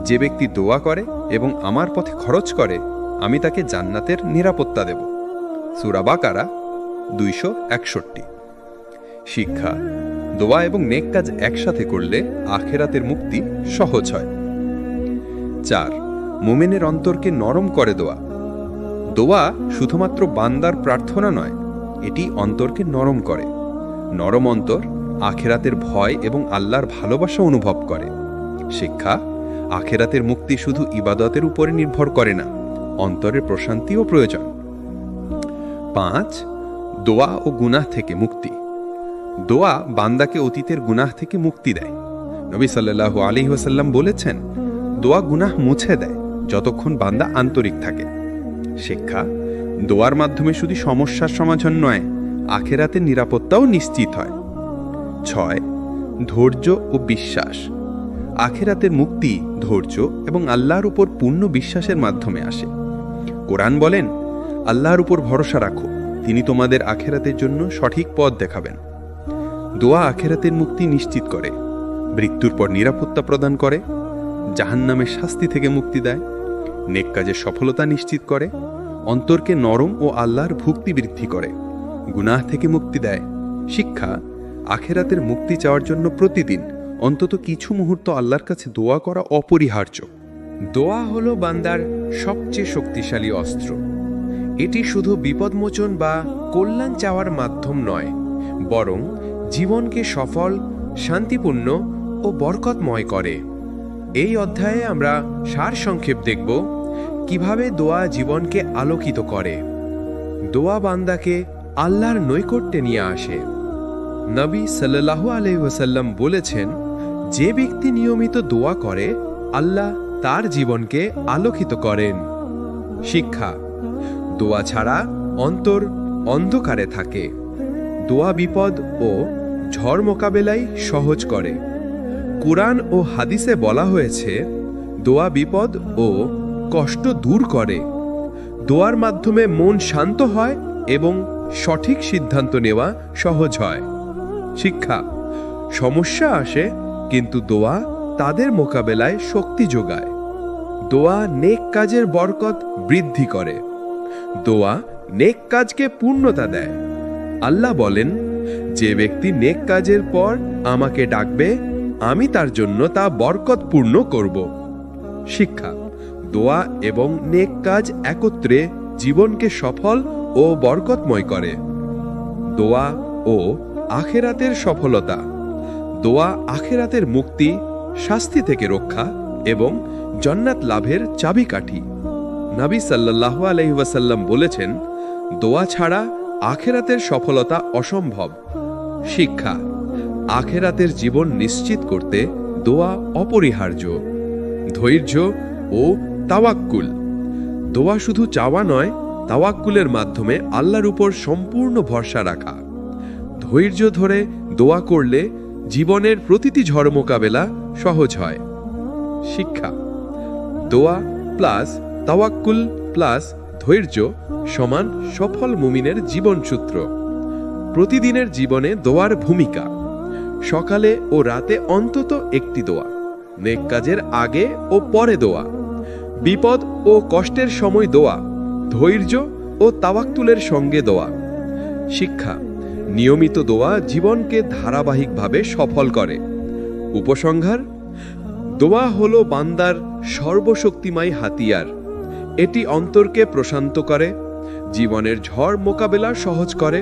Speaker 1: যে ব্যক্তি দোয়া করে এবং আমার পথে খরচ করে, আমি তাকে জান্নাতের নিরাপত্তা দেব। সূরা বাকারা 261। শিক্ষা: দোয়া এবং নেক কাজ একসাথে করলে আখেরাতের মুক্তি সহজ হয়। 4. মুমিনের অন্তরকে নরম করে দোয়া শুধুমাত্র বান্দার প্রার্থনা নয়, এটি অন্তরকে নরম করে। নরম অন্তর আখেরাতের ভয় এবং আল্লাহর ভালোবাসা অনুভব করে। শিক্ষা: আখেরাতের মুক্তি শুধু ইবাদতের উপরে নির্ভর করে না, অন্তরের প্রশান্তিও প্রয়োজন। 5. দোয়া ও গুনাহ থেকে মুক্তি। দোয়া বান্দাকে অতীতের গুনাহ থেকে মুক্তি দেয়। নবী সাল্লাল্লাহু আলাইহি ওয়াসাল্লাম বলেছেন, দোয়া গুনাহ মুছে দেয় যতক্ষণ বান্দা আন্তরিক থাকে। শিক্ষা: দোয়ার মাধ্যমে শুধু সমস্যার সমাধান নয়, আখেরাতের নিরাপত্তাও নিশ্চিত হয়। 6. ধৈর্য ও বিশ্বাস। আখেরাতের মুক্তি ধৈর্য এবং আল্লাহর উপর পূর্ণ বিশ্বাসের মাধ্যমে আসে। কোরআন বলেন, আল্লাহর উপর ভরসা রাখো, তিনি তোমাদের আখেরাতের জন্য সঠিক পথ দেখাবেন। দোয়া আখেরাতের মুক্তি নিশ্চিত করে, মৃত্যুর পর নিরাপত্তা প্রদান করে, জাহান্নামের শাস্তি থেকে মুক্তি দেয়, নেক কাজের সফলতা নিশ্চিত করে, অন্তরকে নরম ও আল্লাহর ভক্তি বৃদ্ধি করে, গুনাহ থেকে মুক্তি দেয়। শিক্ষা: আখেরাতের মুক্তি চাওয়ার জন্য প্রতিদিন অন্তত কিছু মুহূর্ত আল্লাহর কাছে দোয়া করা অপরিহার্য। দোয়া হলো বান্দার সবচেয়ে শক্তিশালী অস্ত্র। এটি শুধু বিপদমোচন বা কল্যাণ চাওয়ার মাধ্যম নয়, বরং জীবনকে সফল, শান্তিপূর্ণ ও বরকতময় করে। এই অধ্যায়ে আমরা সারসংক্ষেপ দেখব কিভাবে দোয়া জীবনকে আলোকিত করে। দোয়া বান্দাকে আল্লাহর নৈকট্যে নিয়ে আসে। নবী সাল্লাল্লাহু আলাইহি ওয়াসাল্লাম বলেছেন, যে ব্যক্তি নিয়মিত দোয়া করে আল্লাহ তার জীবনকে আলোকিত করেন। শিক্ষা: দোয়া ছাড়া অন্তর অন্ধকারে থাকে। দোয়া বিপদ ও ঝড় মোকাবেলাই সহজ করে। কুরআন ও হাদিসে বলা হয়েছে, দোয়া বিপদ ও কষ্ট দূর করে। দোয়ার মাধ্যমে মন শান্ত হয় এবং সঠিক সিদ্ধান্ত নেওয়া সহজ হয়। শিক্ষা: সমস্যা আসে, কিন্তু দোয়া তাদের মোকাবেলায় শক্তি যোগায়। দোয়া নেক কাজের বরকত বৃদ্ধি করে। দোয়া নেক কাজকে পূর্ণতা দেয়। আল্লাহ বলেন, যে ব্যক্তি নেক কাজের পর আমাকে ডাকবে, আমি তার জন্য তা বরকতপূর্ণ করব। শিক্ষা: দোয়া এবং নেক কাজ একত্রে জীবনকে সফল ও বরকতময় করে। দোয়া ও আখিরাতের সফলতা। দোয়া আখিরাতের মুক্তি, শাস্তি থেকে রক্ষা এবং জান্নাত লাভের চাবিকাঠি। নবী সাল্লাল্লাহু আলাইহি ওয়াসাল্লাম বলেছেন, দোয়া ছাড়া আখিরাতের সফলতা অসম্ভব। শিক্ষা: আখিরাতের জীবন নিশ্চিত করতে দোয়া অপরিহার্য। ধৈর্য ও তাওয়াক্কুল। দোয়া শুধু চাওয়া নয়, তাওয়াক্কুলের মাধ্যমে আল্লাহর উপর সম্পূর্ণ ভরসা রাখা। ধৈর্য ধরে দোয়া করলে জীবনের প্রতিটি ঝড় মোকাবেলা সহজ হয়। শিক্ষা: দোয়া প্লাস তাওয়াক্কুল প্লাস ধৈর্য সমান সফল মুমিনের জীবনসূত্র। প্রতিদিনের জীবনে দোয়ার ভূমিকা: সকালে ও রাতে অন্তত একটি দোয়া, নেক কাজের আগে ও পরে দোয়া, বিপদ ও কষ্টের সময় দোয়া, ধৈর্য ও তাওয়াক্কুলের সঙ্গে দোয়া। শিক্ষা: নিয়মিত দোয়া জীবনকে ধারাবাহিকভাবে সফল করে। উপসংহার: দোয়া হলো বান্দার সর্বশক্তিময় হাতিয়ার। এটি অন্তরকে প্রশান্ত করে, জীবনের ঝড় মোকাবেলা সহজ করে,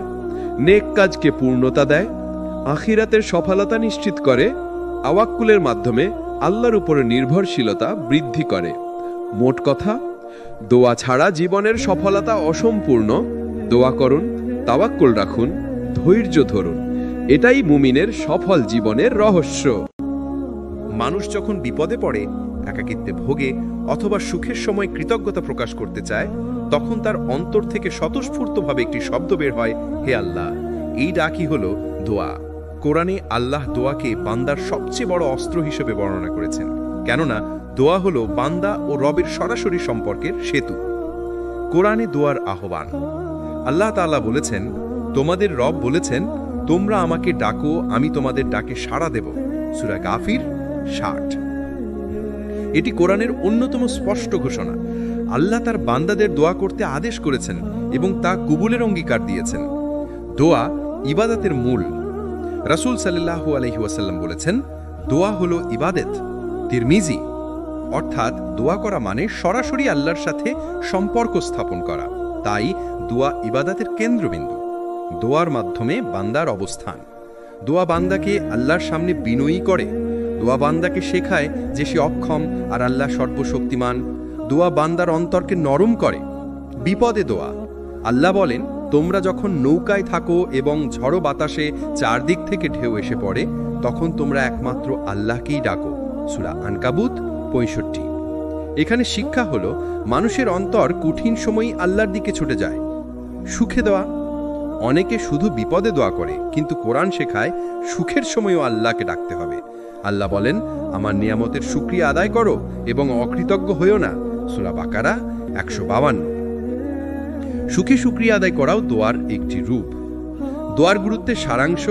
Speaker 1: নেক কাজকে পূর্ণতা দেয়, আখিরাতের সফলতা নিশ্চিত করে, তাওয়াক্কুলের মাধ্যমে আল্লাহর উপরে নির্ভরশীলতা বৃদ্ধি করে। মোট কথা, দোয়া ছাড়া জীবনের সফলতা অসম্পূর্ণ। দোয়া করুন, তাওয়াক্কুল রাখুন, ধৈর্য ধরুন। এটাই মুমিনের সফল জীবনের রহস্য। মানুষ যখন বিপদে পড়ে, একাকিত্বে ভোগে অথবা সুখের সময় কৃতজ্ঞতা প্রকাশ করতে চায়, তখন তার অন্তর থেকে স্বতঃস্ফূর্তভাবে একটি শব্দ বের হয়, হে আল্লাহ। এই ডাকই হলো দোয়া। কোরআনে আল্লাহ দোয়াকে বান্দার সবচেয়ে বড় অস্ত্র হিসেবে বর্ণনা করেছেন, কেননা দোয়া হলো বান্দা ও রবের সরাসরি সম্পর্কের সেতু। কোরআনে দোয়ার আহ্বান: আল্লাহ তাআলা বলেছেন, তোমাদের রব বলেছেন, তোমরা আমাকে ডাকো, আমি তোমাদের ডাকে সাড়া দেব। সূরা গাফির 60। এটি কোরআনের অন্যতম স্পষ্ট ঘোষণা। আল্লাহ তার বান্দাদের দোয়া করতে আদেশ করেছেন এবং তা কবুলের অঙ্গীকার দিয়েছেন। দোয়া ইবাদতের মূল। রাসূল সাল্লাল্লাহু আলাইহি ওয়াসাল্লাম বলেছেন, দোয়া হলো ইবাদত। তিরমিজি। অর্থাৎ দোয়া করা মানে সরাসরি আল্লাহর সাথে সম্পর্ক স্থাপন করা। তাই দোয়া ইবাদতের কেন্দ্রবিন্দু। দোয়ার মাধ্যমে বান্দার অবস্থান। দোয়া বান্দাকে আল্লাহর সামনে বিনয়ী করে। দোয়া বান্দাকে শেখায় যে সে অক্ষম আর আল্লাহ সর্বশক্তিমান। দোয়া বান্দার অন্তরকে নরম করে। বিপদে দোয়া। আল্লাহ বলেন, তোমরা যখন নৌকায় থাকো এবং ঝড়ো বাতাসে চারদিক থেকে ঢেউ এসে পড়ে, তখন তোমরা একমাত্র আল্লাহকেই ডাকো। সূরা আনকাবুত 65। এখানে শিক্ষা হলো, মানুষের অন্তর কঠিন সময়ই আল্লাহর দিকে ছুটে যায়। সুখে দোয়া। অনেকে শুধু বিপদে দোয়া করে, কিন্তু কোরআন শেখায় সুখের সময়ও আল্লাহকে ডাকতে হবে। আল্লাহ বলেন, আমার নিয়ামতের শুকরিয়া আদায় করো এবং অকৃতজ্ঞ হইও না। সূরা বাকারা 152। সুখে শুকরিয়া আদায় করাও দোয়ার একটি রূপ। দোয়ার গুরুত্বের সারাংশ: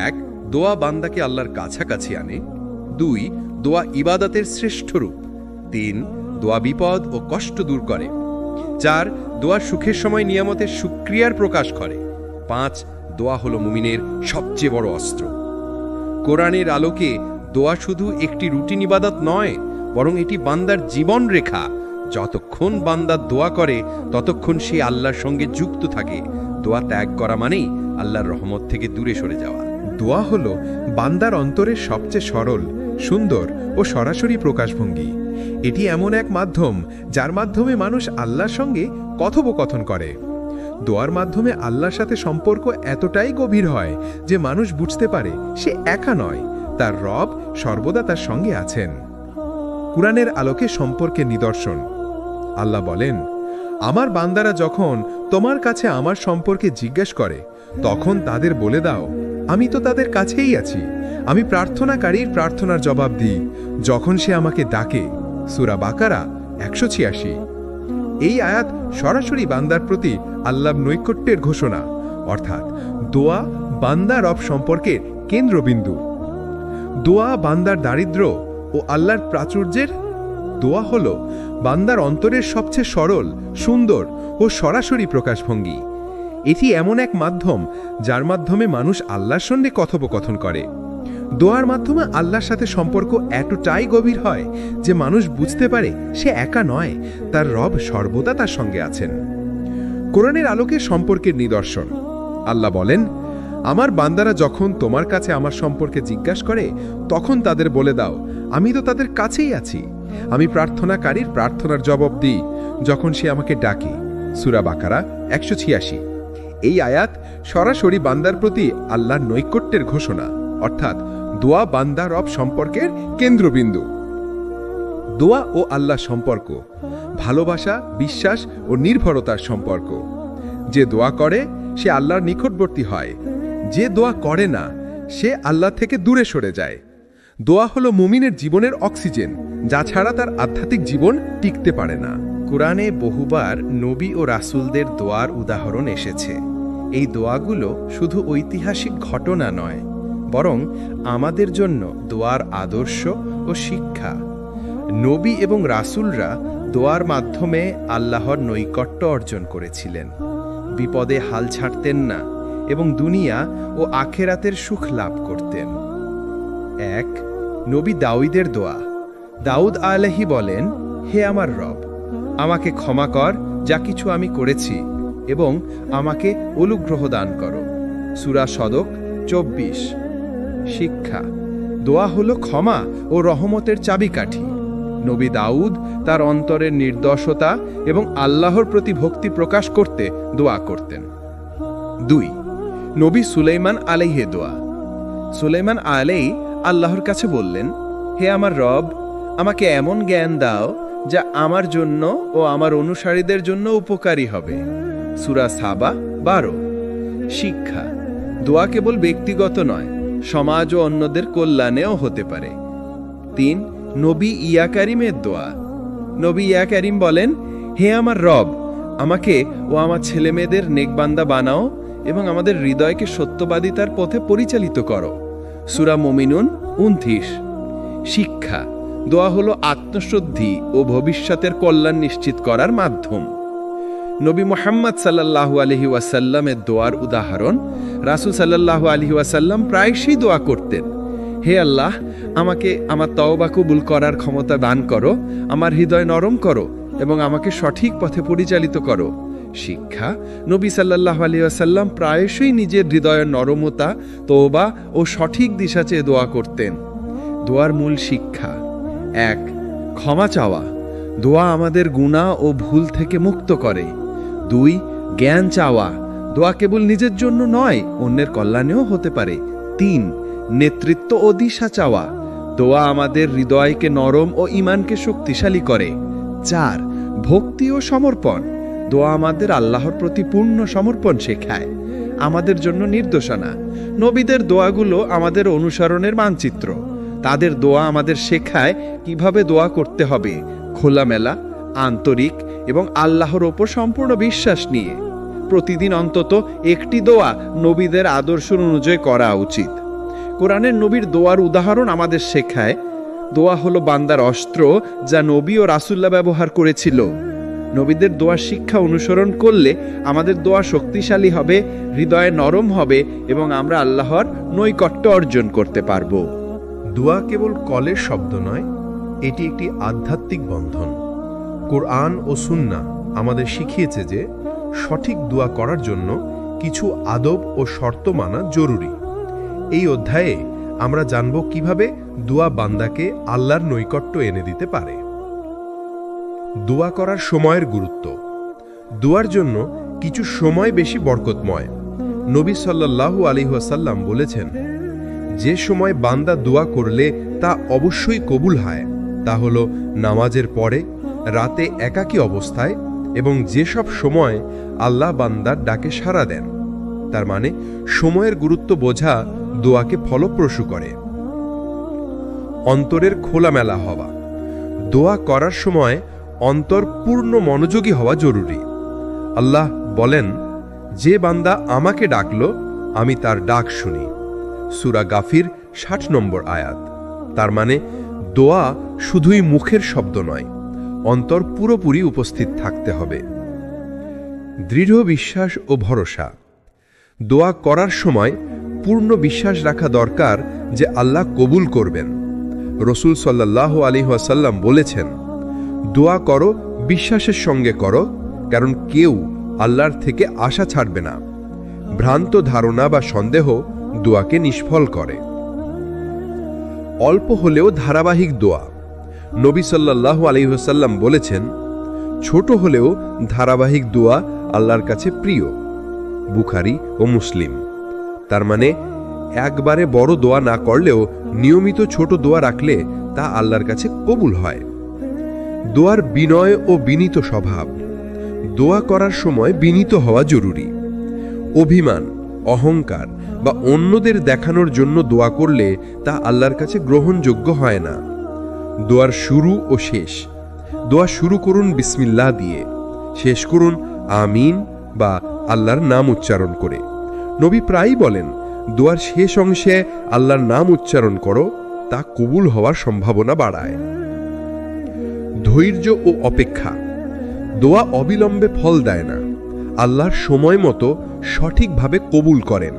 Speaker 1: 1. দোয়া বান্দাকে আল্লাহর কাছাকাছি আনে। 2. দোয়া ইবাদতের শ্রেষ্ঠ রূপ। 3. দোয়া বিপদ ও কষ্ট দূর করে। 4. দোয়া সুখের সময় নিয়ামতের শুকরিয়ার প্রকাশ করে। 5. দোয়া হলো মুমিনের সবচেয়ে বড় অস্ত্র। কোরআনের আলোকে দোয়া শুধু একটি রুটিন ইবাদত নয়, বরং এটি বান্দার জীবন রেখা। যতক্ষণ বান্দা দোয়া করে, ততক্ষণ সে আল্লাহর সঙ্গে যুক্ত থাকে। দোয়া ত্যাগ করা মানেই আল্লাহর রহমত থেকে দূরে সরে যাওয়া।
Speaker 2: দোয়া হলো বান্দার অন্তরের সবচেয়ে সরল, সুন্দর ও সরাসরি প্রকাশভঙ্গি। এটি এমন এক মাধ্যম যার মাধ্যমে মানুষ আল্লাহর সঙ্গে কথোপকথন করে। দোয়ার মাধ্যমে আল্লাহর সাথে সম্পর্ক এতটাই গভীর হয় যে মানুষ বুঝতে পারে সে একা নয়, তার রব সর্বদা তার সঙ্গে আছেন। কুরআনের আলোকে সম্পর্কের নিদর্শন। আল্লাহ বলেন, আমার বান্দারা যখন তোমার কাছে আমার সম্পর্কে জিজ্ঞেস করে তখন তাদের বলে দাও, আমি তো তাদের কাছেই আছি। আমি প্রার্থনাকারীর প্রার্থনার জবাব দিই যখন সে আমাকে ডাকে। সূরা বাকারা 186। এই আয়াত সরাসরি বান্দার প্রতি আল্লাহর নৈকট্যের ঘোষণা, অর্থাৎ দোয়া বান্দা রব সম্পর্কের কেন্দ্রবিন্দু। দোয়া বান্দার দারিদ্র্য ও আল্লাহর প্রাচুর্যের। দোয়া হল বান্দার অন্তরের সবচেয়ে সরল, সুন্দর ও সরাসরি প্রকাশভঙ্গি। এটি এমন এক মাধ্যম যার মাধ্যমে মানুষ আল্লাহর সঙ্গে কথোপকথন করে। দোয়ার মাধ্যমে আল্লাহর সাথে সম্পর্ক এতটাই গভীর হয় যে মানুষ বুঝতে পারে সে একা নয়, তার রব সর্বদা তার সঙ্গে আছেন। কোরআনের আলোকে সম্পর্কের নিদর্শন। আল্লাহ বলেন, আমার বান্দারা যখন তোমার কাছে আমার সম্পর্কে জিজ্ঞাসা করে তখন তাদের বলে দাও, আমি তো তাদের কাছেই আছি। আমি প্রার্থনাকারীর প্রার্থনার জবাব দিই যখন সে আমাকে ডাকে। সূরা বাকারা 186। এই আয়াত সরাসরি বান্দার প্রতি আল্লাহর নৈকট্যের ঘোষণা, অর্থাৎ দোয়া বান্দা রব সম্পর্কের কেন্দ্রবিন্দু। দোয়া ও আল্লাহ সম্পর্ক ভালোবাসা, বিশ্বাস ও নির্ভরতার সম্পর্ক। যে দোয়া করে সে আল্লাহর নিকটবর্তী হয়, যে দোয়া করে না সে আল্লাহ থেকে দূরে সরে যায়। দোয়া হলো মুমিনের জীবনের অক্সিজেন, যা ছাড়া তার আধ্যাত্মিক জীবন টিকতে পারে না।
Speaker 3: কোরআনে বহুবার নবী ও রাসূলদের দোয়ার উদাহরণ এসেছে। এই দোয়াগুলো শুধু ঐতিহাসিক ঘটনা নয়, বরং আমাদের জন্য দোয়ার আদর্শ ও শিক্ষা। নবী এবং রাসূলরা দোয়ার মাধ্যমে আল্লাহর নৈকট্য অর্জন করেছিলেন, বিপদে হাল ছাড়তেন না এবং দুনিয়া ও আখেরাতের সুখ লাভ করতেন। 1. নবী দাউদের দোয়া। দাউদ আলাইহি বলেন, হে আমার রব, আমাকে ক্ষমা কর যা কিছু আমি করেছি এবং আমাকে অনুগ্রহ দান করো। সূরা সদক 24। শিক্ষা। দোয়া হলো ক্ষমা ও রহমতের চাবিকাঠি। নবী দাউদ তার অন্তরের নির্দোষতা এবং আল্লাহর প্রতি ভক্তি প্রকাশ করতে দোয়া করতেন। 2. নবী সুলাইমান আলাইহি দোয়া। সুলাইমান আলাইহি আল্লাহর কাছে বললেন, হে আমার রব, আমাকে এমন জ্ঞান দাও যা আমার জন্য ও আমার অনুসারীদের জন্য উপকারী হবে। সূরা সাবা 12। শিক্ষা। দোয়া কেবল ব্যক্তিগত নয়, সমাজ ও অন্যদের কল্যাণেও হতে পারে। 3. নবী ইয়া কারিমের দোয়া। নবী ইয়া কারিম বলেন, হে আমার রব, আমাকে ও আমার ছেলেমেয়েদের নেকবান্দা বানাও এবং আমাদের হৃদয়কে সত্যবাদিতার পথে পরিচালিত করো। সূরা মুমিনুন 29। শিক্ষা। দোয়া হলো আত্মশুদ্ধি ও ভবিষ্যতের কল্যাণ নিশ্চিত করার মাধ্যম। নবী মুহাম্মদ সাল্লাল্লাহু আলাইহি ওয়াসাল্লামের দোয়ার উদাহরণ। রাসূল সাল্লাল্লাহু আলাইহি ওয়াসাল্লাম প্রায়শই দোয়া করতেন, হে আল্লাহ, আমাকে আমার তওবা কবুল করার ক্ষমতা দান করো, আমার হৃদয় নরম করো এবং আমাকে সঠিক পথে পরিচালিত করো। শিক্ষা। নবী সাল্লাল্লাহু আলাইহি ওয়াসাল্লাম প্রায়শই নিজের হৃদয়ের নরমতা, তওবা ও সঠিক দিশা চেয়ে দোয়া করতেন। দোয়ার মূল শিক্ষা। 1. ক্ষমা চাওয়া। দোয়া আমাদের গুনাহ ও ভুল থেকে মুক্ত করে। 2. জ্ঞান চাওয়া। দোয়া কেবল নিজের জন্য নয়, অন্যের কল্যাণেও হতে পারে। 3. নেতৃত্ব ও দিশা চাওয়া। দোয়া আমাদের হৃদয়কে নরম ও ঈমানকে শক্তিশালী করে। 4. ভক্তি ও সমর্পণ। দোয়া আমাদের আল্লাহর প্রতি পূর্ণ সমর্পণ শেখায়, আমাদের জন্য নির্দেশনা। নবীদের দোয়াগুলো আমাদের অনুসরণের মানচিত্র। তাদের দোয়া আমাদের শেখায় কিভাবে দোয়া করতে হবে, খোলামেলা, আন্তরিক এবং আল্লাহর ওপর সম্পূর্ণ বিশ্বাস নিয়ে। প্রতিদিন অন্তত একটি দোয়া নবীদের আদর্শ অনুযায়ী করা উচিত। কোরআনের নবীর দোয়ার উদাহরণ আমাদের শেখায়, দোয়া হলো বান্দার অস্ত্র যা নবী ও রাসূলুল্লাহ ব্যবহার করেছিল। নবীদের দোয়ার শিক্ষা অনুসরণ করলে আমাদের দোয়া শক্তিশালী হবে, হৃদয়ে নরম হবে এবং আমরা আল্লাহর নৈকট্য অর্জন করতে পারব।
Speaker 2: দোয়া কেবল কলের শব্দ নয়, এটি একটি আধ্যাত্মিক বন্ধন। কোরআন ও সুন্নাহ আমাদের শিখিয়েছে যে সঠিক দোয়া করার জন্য কিছু আদব ও শর্ত মানা জরুরি। এই অধ্যায়ে আমরা জানব কিভাবে দোয়া বান্দাকে আল্লাহর নৈকট্য এনে দিতে পারে। দোয়া করার সময়ের গুরুত্ব। দোয়ার জন্য কিছু সময় বেশি বরকতময়। নবী সাল্লাল্লাহু আলাইহি ওয়াসাল্লাম বলেছেন, যে সময় বান্দা দোয়া করলে তা অবশ্যই কবুল হয় তা হলো নামাজের পরে, রাতে একাকী অবস্থায় এবং যেসব সময় আল্লাহ বান্দার ডাকে সাড়া দেন। তার মানে সময়ের গুরুত্ব বোঝা দোয়াকে ফলপ্রসূ করে। অন্তরের খোলামেলা হওয়া। দোয়া করার সময় অন্তর পূর্ণ মনোযোগী হওয়া জরুরি। আল্লাহ বলেন, যে বান্দা আমাকে ডাকল আমি তার ডাক শুনি। সূরা গাফির ৬০ নম্বর আয়াত। তার মানে দোয়া শুধুই মুখের শব্দ নয়, অন্তর পুরোপুরি উপস্থিত থাকতে হবে। দৃঢ় বিশ্বাস ও ভরসা। দোয়া করার সময় পূর্ণ বিশ্বাস রাখা দরকার যে আল্লাহ কবুল করবেন। রাসূল সাল্লাল্লাহু আলাইহি ওয়াসাল্লাম বলেছেন, দোয়া করো বিশ্বাসের সঙ্গে করো, কারণ কেউ আল্লাহর থেকে আশা ছাড়বে না। ভ্রান্ত ধারণা বা সন্দেহ দোয়াকে নিষ্ফল করে। অল্প হলেও ধারাবাহিক দোয়া। নবী সাল্লাল্লাহু আলাইহি ওয়াসাল্লাম বলেছেন, ছোট হলেও ধারাবাহিক দোয়া আল্লাহর কাছে প্রিয়। বুখারী ও মুসলিম। তার মানে একবারে বড় দোয়া না করলেও নিয়মিত ছোট দোয়া রাখলে তা আল্লাহর কাছে কবুল হয়। দোয়ার বিনয় ও বিনীত স্বভাব। দোয়া করার সময় বিনীত হওয়া জরুরি। অভিমান, অহংকার বা অন্যদের দেখানোর জন্য দোয়া করলে তা আল্লাহর কাছে গ্রহণযোগ্য হয় না। দোয়ার শুরু ও শেষ। দোয়া শুরু করুন বিসমিল্লাহ দিয়ে, শেষ করুন আমিন বা আল্লাহর নাম উচ্চারণ করে। নবী প্রায়ই বলেন, দোয়ার শেষ অংশে আল্লাহর নাম উচ্চারণ করো, তা কবুল হওয়ার সম্ভাবনা বাড়ায়। ধৈর্য ও অপেক্ষা। দোয়া অবিলম্বে ফল দেয় না, আল্লাহর সময় মতো সঠিকভাবে কবুল করেন।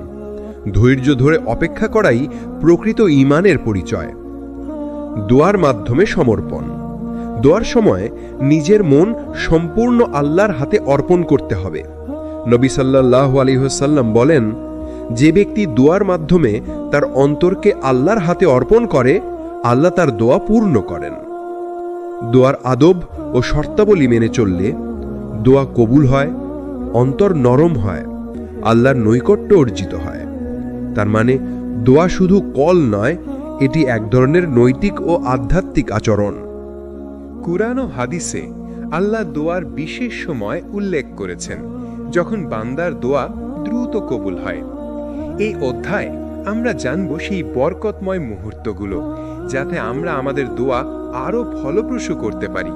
Speaker 2: ধৈর্য ধরে অপেক্ষা করাই প্রকৃত ঈমানের পরিচয়। দোয়ার মাধ্যমে সমর্পণ। দোয়ার সময় নিজের মন সম্পূর্ণ আল্লাহর হাতে অর্পণ করতে হবে। নবী সাল্লাল্লাহু আলাইহি ওয়াসাল্লাম বলেন, যে ব্যক্তি দোয়ার মাধ্যমে তার অন্তরকে আল্লাহর হাতে অর্পণ করে, আল্লাহ তার দোয়া পূর্ণ করেন। দোয়ার আদব ও শর্তাবলী মেনে চললে দোয়া কবুল হয়, অন্তর নরম হয়, আল্লাহর নৈকট্য অর্জিত হয়। তার মানে দোয়া শুধু কল নয়, এটি এক ধরনের নৈতিক ও আধ্যাত্মিক আচরণ।
Speaker 4: কুরআন ও হাদিসে আল্লাহ দোয়ার বিশেষ সময় উল্লেখ করেছেন, যখন বান্দার দোয়া দ্রুত কবুল হয়। এই অধ্যায় আমরা জানব সেই বরকতময় মুহূর্তগুলো, যাতে আমরা আমাদের দোয়া আরো ফলপ্রসূ করতে পারি।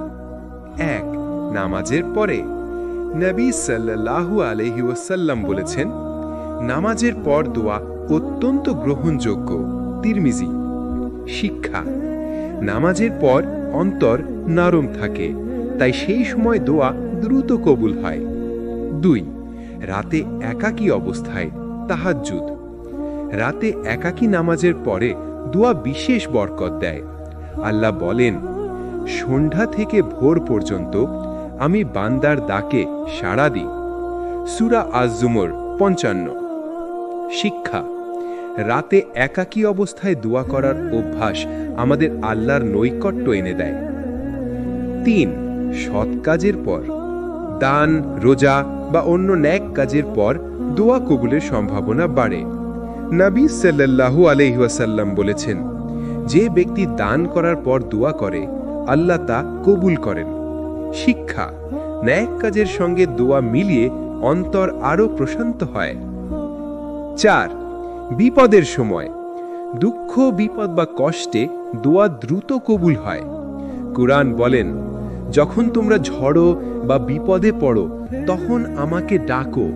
Speaker 4: ১. নামাজের পরে। নবী সাল্লাল্লাহু আলাইহি ওয়াসাল্লাম বলেছেন, নামাজের পর দোয়া অত্যন্ত গ্রহণযোগ্য। তিরমিজি। শিক্ষা। নামাজের পর অন্তর নরম থাকে, তাই সেই সময় দোয়া দ্রুত কবুল হয়। ২. রাতে একাকী অবস্থায়। তাহাজ্জুদ। রাতে একাকী নামাজের পরে দোয়া বিশেষ বরকত দেয়। আল্লাহ বলেন, সন্ধ্যা থেকে ভোর পর্যন্ত আমি বান্দার ডাকে সাড়া দিই। সূরা আজ-জুমর ৫৫। শিক্ষা। রাতে একাকী অবস্থায় দোয়া করার অভ্যাস আমাদের আল্লাহর নৈকট্য এনে দেয়। ৩. সৎ কাজের পর। দান, রোজা বা অন্য নেক কাজের পর দোয়া কবুলের সম্ভাবনা বাড়ে। নবী সাল্লাল্লাহু আলাইহি ওয়াসাল্লাম বলেছেন, যে ব্যক্তি দান করার পর দোয়া করে, আল্লাহ তা কবুল করেন। শিক্ষা। নেক কাজের সঙ্গে দোয়া মিলিয়ে অন্তর আরো প্রশান্ত হয়। ৪. বিপদের সময়। দুঃখ, বিপদ বা কষ্টে দোয়া দ্রুত কবুল হয়। কুরআন বলেন, যখন তোমরা ঝড়ো বা বিপদে পড়ো, তখন আমাকে ডাকো,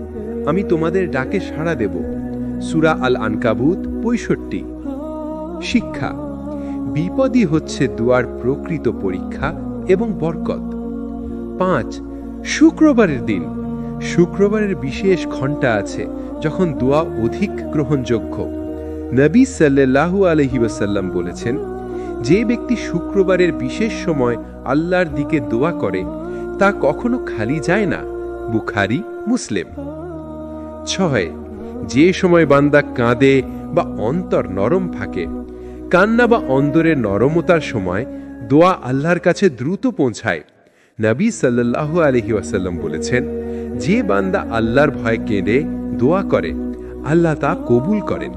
Speaker 4: আমি তোমাদের ডাকে সাড়া দেব। সূরা আল আনকাবুত ৬৫। শিক্ষা। বিপদই হচ্ছে দোয়ার প্রকৃত পরীক্ষা এবং বরকত। ৫. শুক্রবারের দিন। শুক্রবারের বিশেষ ঘণ্টা আছে যখন দোয়া অধিক গ্রহণযোগ্য। নবী সাল্লাল্লাহু আলাইহি ওয়াসাল্লাম বলেছেন, যে ব্যক্তি শুক্রবারের বিশেষ সময় আল্লাহর দিকে দোয়া করে, তা কখনো খালি যায় না। বুখারী, মুসলিম। 6 যে সময় বান্দা কাঁদে বা অন্তর নরম থাকে, কান্না বা অন্তরের নরমতার সময় দোয়া আল্লাহর কাছে দ্রুত পৌঁছায়। নবী সাল্লাল্লাহু আলাইহি ওয়াসাল্লাম বলেছেন, যে বান্দা আল্লাহর ভয়ে কেঁদে দোয়া করে আল্লাহ তা কবুল করেন।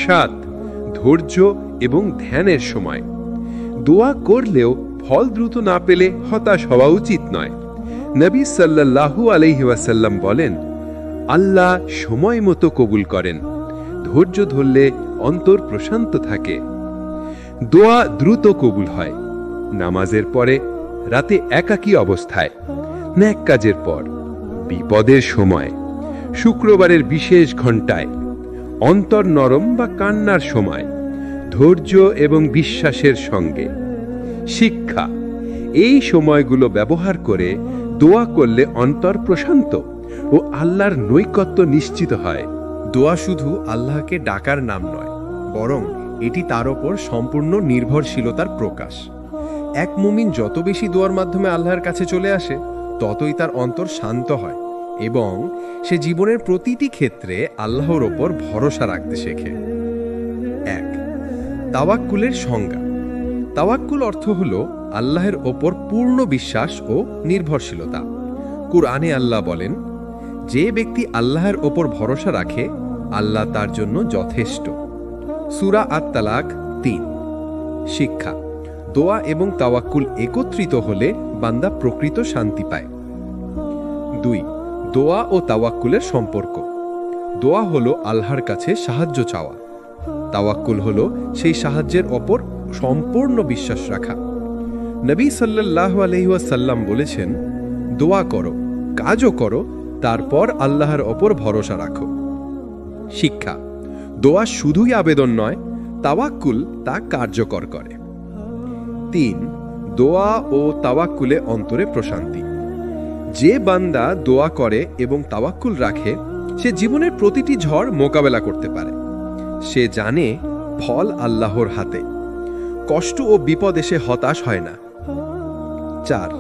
Speaker 4: 7 ধৈর্য এবং ধ্যানের সময় দোয়া করলেও ফল দ্রুত না পেলে হতাশ হওয়া উচিত নয়। নবী সাল্লাল্লাহু আলাইহি ওয়াসাল্লাম বলেন, আল্লাহ সময় মতো কবুল করেন। ধৈর্য ধরলে অন্তর প্রশান্ত থাকে। দোয়া দ্রুত কবুল হয় নামাজের পরে, রাতে একাকী অবস্থায়, নেক কাজের পর, বিপদের সময়, শুক্রবারের বিশেষ ঘণ্টায়, অন্তর নরম বা কান্নার সময়, ধৈর্য এবং বিশ্বাসের সঙ্গে। শিক্ষা: এই সময়গুলো ব্যবহার করে দোয়া করলে অন্তর প্রশান্ত ও আল্লাহর নৈকট্য নিশ্চিত হয়।
Speaker 2: দোয়া শুধু আল্লাহকে ডাকার নাম নয়, বরং এটি তার ওপর সম্পূর্ণ নির্ভরশীলতার প্রকাশ। এক মুমিন যত বেশি দোয়ার মাধ্যমে আল্লাহর কাছে চলে আসে, ততই তার অন্তর শান্ত হয় এবং সে জীবনের প্রতিটি ক্ষেত্রে আল্লাহর ওপর ভরসা রাখতে শেখে। 1 তাওয়াক্কুলের সংজ্ঞা। তাওয়াক্কুল অর্থ হল আল্লাহর ওপর পূর্ণ বিশ্বাস ও নির্ভরশীলতা। কুরআনে আল্লাহ বলেন, যে ব্যক্তি আল্লাহর ওপর ভরসা রাখে আল্লাহ তার জন্য যথেষ্ট। সূরা আত-তালাক 3। শিক্ষা: দোয়া এবং তাওয়াক্কুল একত্রিত হলে বান্দা প্রকৃত শান্তি পায়। 2 দোয়া ও তাওয়াক্কুলের সম্পর্ক। দোয়া হলো আল্লাহর কাছে সাহায্য চাওয়া, তাওয়াক্কুল হলো সেই সাহায্যের ওপর সম্পূর্ণ বিশ্বাস রাখা। নবী সাল্লাল্লাহু আলাইহি ওয়াসাল্লাম বলেছেন, দোয়া করো, কাজও করো, তারপর আল্লাহর ওপর ভরসা রাখো। শিক্ষা: দোয়া শুধুই আবেদন নয়, তাওয়াক্কুল তা কার্যকর করে। 3 দোয়া ও তাওয়াক্কুলে অন্তরে প্রশান্তি। যে বান্দা দোয়া করে এবং তাওয়াক্কুল রাখে, সে জীবনের প্রতিটি ঝড় মোকাবেলা করতে পারে। সে জানে ফল আল্লাহর হাতে। কষ্ট ও বিপদ এসে হতাশ হয় না। 4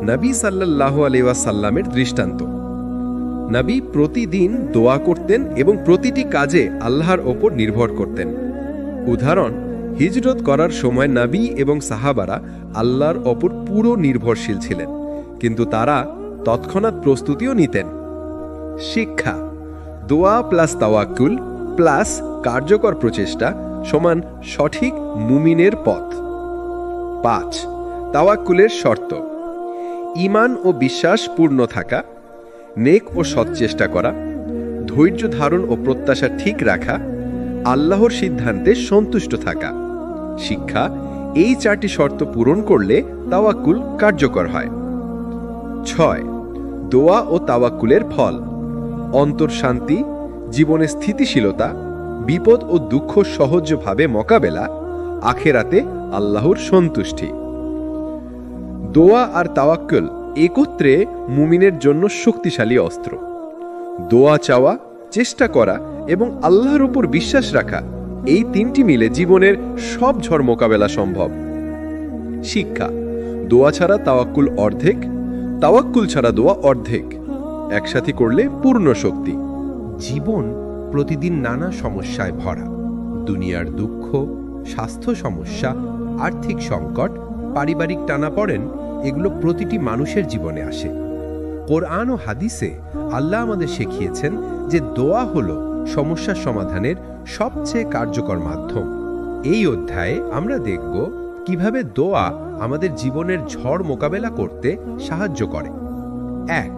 Speaker 2: নবী সাল্লাল্লাহু আলাইহি ওয়াসাল্লামের দৃষ্টান্ত। নবী প্রতিদিন দোয়া করতেন এবং প্রতিটি কাজে আল্লাহর ওপর নির্ভর করতেন। উদাহরণ: হিজরত করার সময় নবী এবং সাহাবারা আল্লাহর ওপর পুরো নির্ভরশীল ছিলেন, কিন্তু তারা তৎক্ষণাৎ প্রস্তুতিও নিতেন। শিক্ষা: দোয়া প্লাস তাওয়াক্কুল প্লাস কার্যকর প্রচেষ্টা সমান সঠিক মুমিনের পথ। 5 তাওয়াক্কুলের শর্ত। ঈমান ও বিশ্বাস পূর্ণ থাকা, নেক ও সৎ চেষ্টা করা, ধৈর্য ধারণ ও প্রত্যাশা ঠিক রাখা, আল্লাহর সিদ্ধান্তে সন্তুষ্ট থাকা। শিক্ষা: এই 4টি শর্ত পূরণ করলে তাওয়াক্কুল কার্যকর হয়। 6 দোয়া ও তাওয়াক্কুলের ফল। অন্তর শান্তি, জীবনে স্থিতিশীলতা, বিপদ ও দুঃখ সহজভাবে মোকাবেলা, আখেরাতে আল্লাহর সন্তুষ্টি। দোয়া আর তাওয়াক্কুল একত্রে মুমিনের জন্য শক্তিশালী অস্ত্র। দোয়া চাওয়া, চেষ্টা করা এবং আল্লাহর উপর বিশ্বাস রাখা, এই 3টি মিলে জীবনের সব ঝড় মোকাবেলা সম্ভব। শিক্ষা: দোয়া ছাড়া তাওয়াক্কুল অর্ধেক, তাওয়াক্কুল ছাড়া দোয়া অর্ধেক। একসাথে করলে পূর্ণ শক্তি। জীবন প্রতিদিন নানা সমস্যায় ভরা। দুনিয়ার দুঃখ, স্বাস্থ্য সমস্যা, আর্থিক সংকট, পারিবারিক টানাপড়েন, এগুলো প্রতিটি মানুষের জীবনে আসে। কোরআন ও হাদিসে আল্লাহ আমাদের শিখিয়েছেন যে দোয়া হলো সমস্যা সমাধানের সবচেয়ে কার্যকর মাধ্যম। এই অধ্যায়ে আমরা দেখব কিভাবে দোয়া আমাদের জীবনের ঝড় মোকাবেলা করতে সাহায্য করে। 1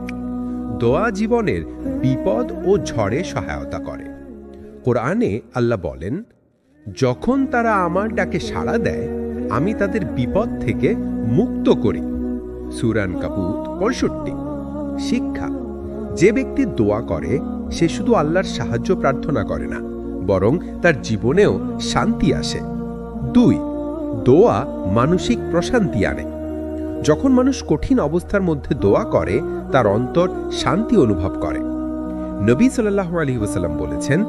Speaker 2: দোয়া জীবনের বিপদ ও ঝড়ে সহায়তা করে। কোরআনে আল্লাহ বলেন, যখন তারা আমার ডাকে সাড়া দেয়, আমি তাদের বিপদ থেকে মুক্ত করি। সূরা আনকাবুত 65। শিক্ষা: যে ব্যক্তি দোয়া করে সে শুধু আল্লাহর সাহায্য প্রার্থনা করে না, বরং তার জীবনেও শান্তি আসে। 2 দোয়া মানসিক প্রশান্তি আনে। যখন মানুষ কঠিন অবস্থার মধ্যে দোয়া করে, তার অন্তর শান্তি অনুভব করে। নবী সাল্লাল্লাহু আলাইহি ওয়াসাল্লাম বলেছেন,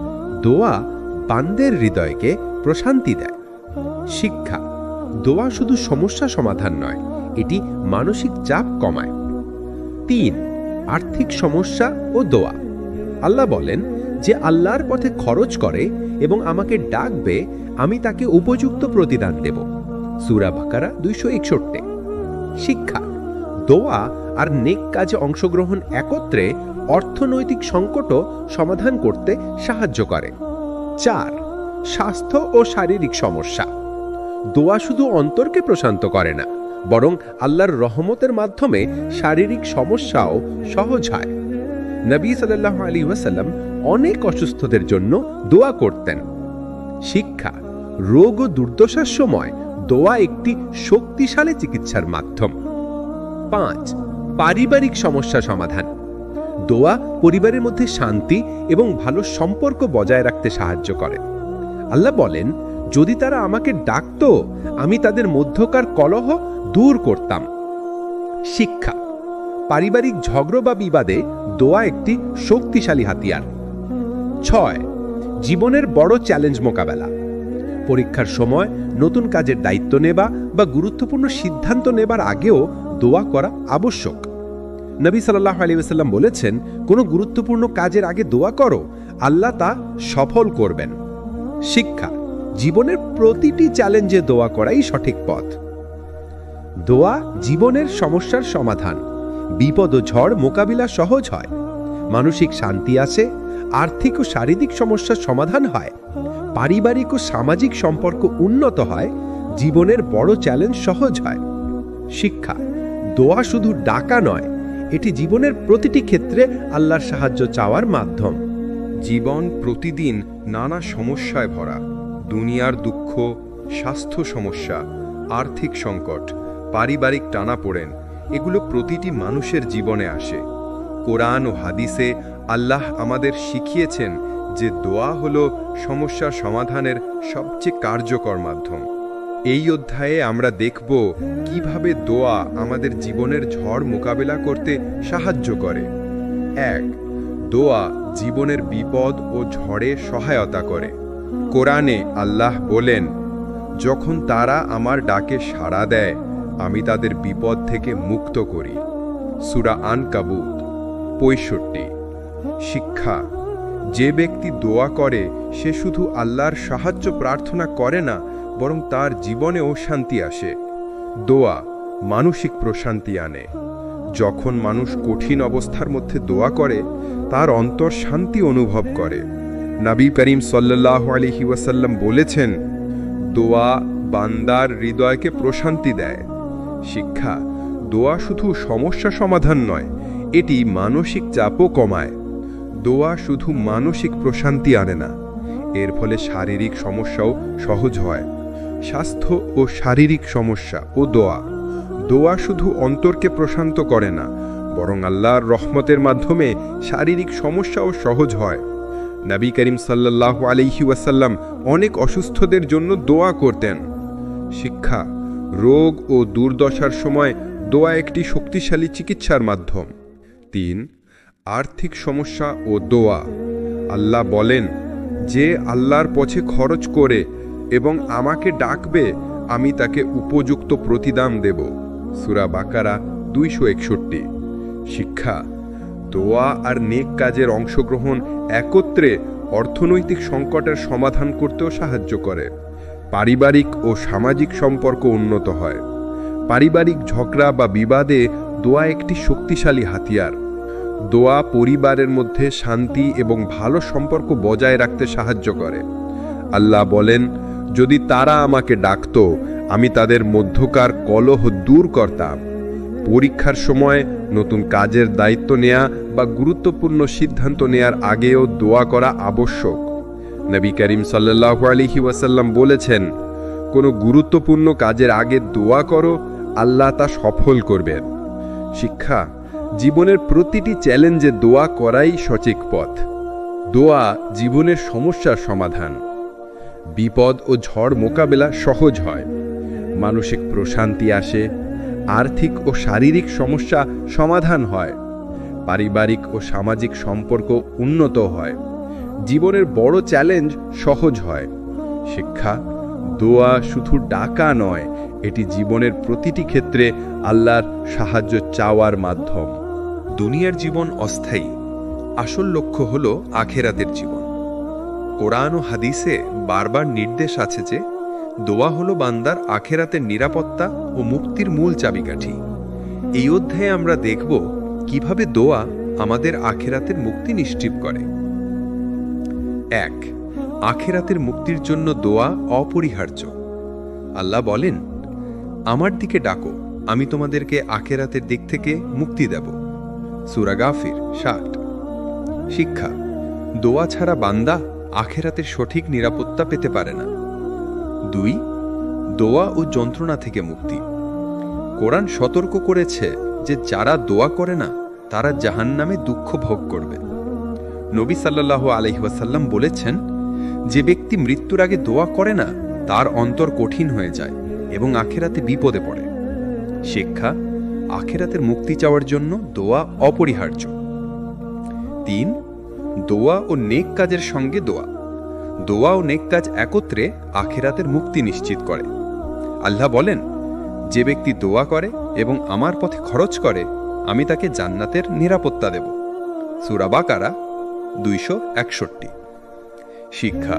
Speaker 2: দোয়া বান্দার হৃদয়কে প্রশান্তি দেয়। শিক্ষা: দোয়া শুধু সমস্যা সমাধান নয়, এটি মানসিক চাপ কমায়। 3 আর্থিক সমস্যা ও দোয়া। আল্লাহ বলেন, যে আল্লাহর পথে খরচ করে এবং আমাকে ডাকবে, আমি তাকে উপযুক্ত প্রতিদান দেব। সূরা বাকারা 261। শিক্ষা: দোয়া আর নেক কাজে অংশগ্রহণ একত্রে অর্থনৈতিক সংকটও সমাধান করতে সাহায্য করে। 4. স্বাস্থ্য ও শারীরিক সমস্যা। দোয়া শুধু অন্তরকে প্রশান্ত করে না, বরং আল্লাহর রহমতের মাধ্যমে শারীরিক সমস্যাও সহজ হয়। নবী সাল্লাল্লাহু আলাইহি ওয়াসাল্লাম অনেক অসুস্থদের জন্য দোয়া করতেন। শিক্ষা: রোগ ও দুর্দশার সময় দোয়া একটি শক্তিশালী চিকিৎসার মাধ্যম। 5. পারিবারিক সমস্যা সমাধান। দোয়া পরিবারের মধ্যে শান্তি এবং ভালো সম্পর্ক বজায় রাখতে সাহায্য করে। আল্লাহ বলেন, যদি তারা আমাকে ডাকতো, আমি তাদের মধ্যকার কলহ দূর করতাম। শিক্ষা: পারিবারিক ঝগড়া বা বিবাদে দোয়া একটি শক্তিশালী হাতিয়ার। 6. জীবনের বড় চ্যালেঞ্জ মোকাবেলা। পরীক্ষার সময়, নতুন কাজের দায়িত্ব নেবা বা গুরুত্বপূর্ণ সিদ্ধান্ত নেবার আগেও দোয়া করা আবশ্যক। নবী সাল্লাল্লাহু আলাইহি ওয়াসাল্লাম বলেছেন, কোনো গুরুত্বপূর্ণ কাজের আগে দোয়া করো, আল্লাহ তা সফল করবেন। শিক্ষা: জীবনের প্রতিটি চ্যালেঞ্জে দোয়া করাই সঠিক পথ। দোয়া জীবনের সমস্যার সমাধান। বিপদ ও ঝড় মোকাবিলা সহজ হয়, মানসিক শান্তি আসে, আর্থিক ও শারীরিক সমস্যার সমাধান হয়, পারিবারিক ও সামাজিক সম্পর্ক উন্নত হয়, জীবনের বড় চ্যালেঞ্জ সহজ হয়। শিক্ষা: দোয়া শুধু ডাকা নয়, এটি জীবনের প্রতিটি ক্ষেত্রে আল্লাহর সাহায্য চাওয়ার মাধ্যম।
Speaker 1: জীবন প্রতিদিন নানা সমস্যায় ভরা। দুনিয়ার দুঃখ, স্বাস্থ্য সমস্যা, আর্থিক সংকট, পারিবারিক টানাপোড়েন, এগুলো প্রতিটি মানুষের জীবনে আসে। কোরআন ও হাদিসে আল্লাহ আমাদের শিখিয়েছেন যে দোয়া হলো সমস্যার সমাধানের সবচেয়ে কার্যকর মাধ্যম। এই অধ্যায়ে আমরা দেখব কিভাবে দোয়া আমাদের জীবনের ঝড় মোকাবেলা করতে সাহায্য করে। 1. দোয়া জীবনের বিপদ ও ঝড়ে সহায়তা করে। কোরআনে আল্লাহ বলেন, যখন তারা আমার ডাকে সাড়া দেয়, আমি তাদের বিপদ থেকে মুক্ত করি। সূরা আনকাবুত 65। শিক্ষা: যে ব্যক্তি দোয়া করে সে শুধু আল্লাহর সাহায্য প্রার্থনা করে না, বরং তার জীবনেও শান্তি আসে। দোয়া মানসিক প্রশান্তি আনে। যখন মানুষ কঠিন অবস্থার মধ্যে দোয়া করে, তার অন্তর শান্তি অনুভব করে। নবী করিম সাল্লাল্লাহু আলাইহি ওয়াসাল্লাম বলেছেন, দোয়া বান্দার হৃদয়কে প্রশান্তি দেয়। শিক্ষা: দোয়া শুধু সমস্যা সমাধান নয়, এটি মানসিক চাপও কমায়। দোয়া শুধু মানসিক প্রশান্তি আনে না, এর ফলে শারীরিক সমস্যাও সহজ হয়। স্বাস্থ্য ও শারীরিক সমস্যা ও দোয়া শুধু অন্তরকে প্রশান্ত করে না, বরং আল্লাহর রহমতের মাধ্যমে শারীরিক সমস্যাও সহজ হয়। নবী করিম সাল্লাল্লাহু আলাইহি ওয়াসাল্লাম অনেক অসুস্থদের জন্য দোয়া করতেন। শিক্ষা: রোগ ও দুর্দশার সময় দোয়া একটি শক্তিশালী চিকিৎসার মাধ্যম। 3. আর্থিক সমস্যা ও দোয়া। আল্লাহ বলেন, যে আল্লাহর পথে খরচ করে এবং আমাকে ডাকবে, আমি তাকে উপযুক্ত প্রতিদান দেব। সূরা বাকারা 261। শিক্ষা: দোয়া আর নেক কাজের অংশগ্রহণ একত্রে অর্থনৈতিক সংকটের সমাধান করতেও সাহায্য করে। পারিবারিক ও সামাজিক সম্পর্ক উন্নত হয়। পারিবারিক ঝগড়া বা বিবাদে দোয়া একটি শক্তিশালী হাতিয়ার। দোয়া পরিবারের মধ্যে শান্তি এবং ভালো সম্পর্ক বজায় রাখতে সাহায্য করে। আল্লাহ বলেন, যদি তারা আমাকে ডাকত, আমি তাদের মধ্যকার কলহ দূর করতাম। পরীক্ষার সময়, নতুন কাজের দায়িত্ব নেয়া বা গুরুত্বপূর্ণ সিদ্ধান্ত নেয়ার আগেও দোয়া করা আবশ্যক। নবী করিম সাল্লাল্লাহু আলাইহি ওয়াসাল্লাম বলেছেন, কোনো গুরুত্বপূর্ণ কাজের আগে দোয়া করো, আল্লাহ তা সফল করবেন। শিক্ষা: জীবনের প্রতিটি চ্যালেঞ্জে দোয়া করাই সঠিক পথ। দোয়া জীবনের সমস্যার সমাধান। বিপদ ও ঝড় মোকাবেলা সহজ হয়, মানসিক প্রশান্তি আসে, আর্থিক ও শারীরিক সমস্যা সমাধান হয়, পারিবারিক ও সামাজিক সম্পর্ক উন্নত হয়, জীবনের বড় চ্যালেঞ্জ সহজ হয়। শিক্ষা: দোয়া শুধু ডাকা নয়, এটি জীবনের প্রতিটি ক্ষেত্রে আল্লাহর সাহায্য চাওয়ার মাধ্যম। দুনিয়ার জীবন অস্থায়ী, আসল লক্ষ্য হল আখেরাতের জীবন। কোরআন ও হাদিসে বারবার নির্দেশ আছে যে দোয়া হলো বান্দার আখেরাতের নিরাপত্তা ও মুক্তির মূল চাবিকাঠি। এই অধ্যায়ে আমরা দেখব কিভাবে দোয়া আমাদের আখেরাতের মুক্তি নিশ্চিত করে। 1. আখেরাতের মুক্তির জন্য দোয়া অপরিহার্য। আল্লাহ বলেন, আমার দিকে ডাকো, আমি তোমাদেরকে আখেরাতের দিক থেকে মুক্তি দেব। সূরা গাফির 60। শিক্ষা: দোয়া ছাড়া বান্দা আখেরাতের সঠিক নিরাপত্তা পেতে পারে না। 2. দোয়া ও যন্ত্রণা থেকে মুক্তি। কোরআন সতর্ক করেছে যে যারা দোয়া করে না তারা জাহান্নামে দুঃখ ভোগ করবে। নবী সাল্লাল্লাহু আলাইহি ওয়াসাল্লাম বলেছেন, যে ব্যক্তি মৃত্যুর আগে দোয়া করে না তার অন্তর কঠিন হয়ে যায় এবং আখেরাতে বিপদে পড়ে। শিক্ষা: আখেরাতের মুক্তি চাওয়ার জন্য দোয়া অপরিহার্য। 3. দোয়া ও নেক কাজের সঙ্গে দোয়া। দোয়া ও নেক কাজ একত্রে আখেরাতের মুক্তি নিশ্চিত করে। আল্লাহ বলেন, যে ব্যক্তি দোয়া করে এবং আমার পথে খরচ করে আমি তাকে জান্নাতের নিরাপত্তা দেব। সূরা বাকারা 261। শিক্ষা: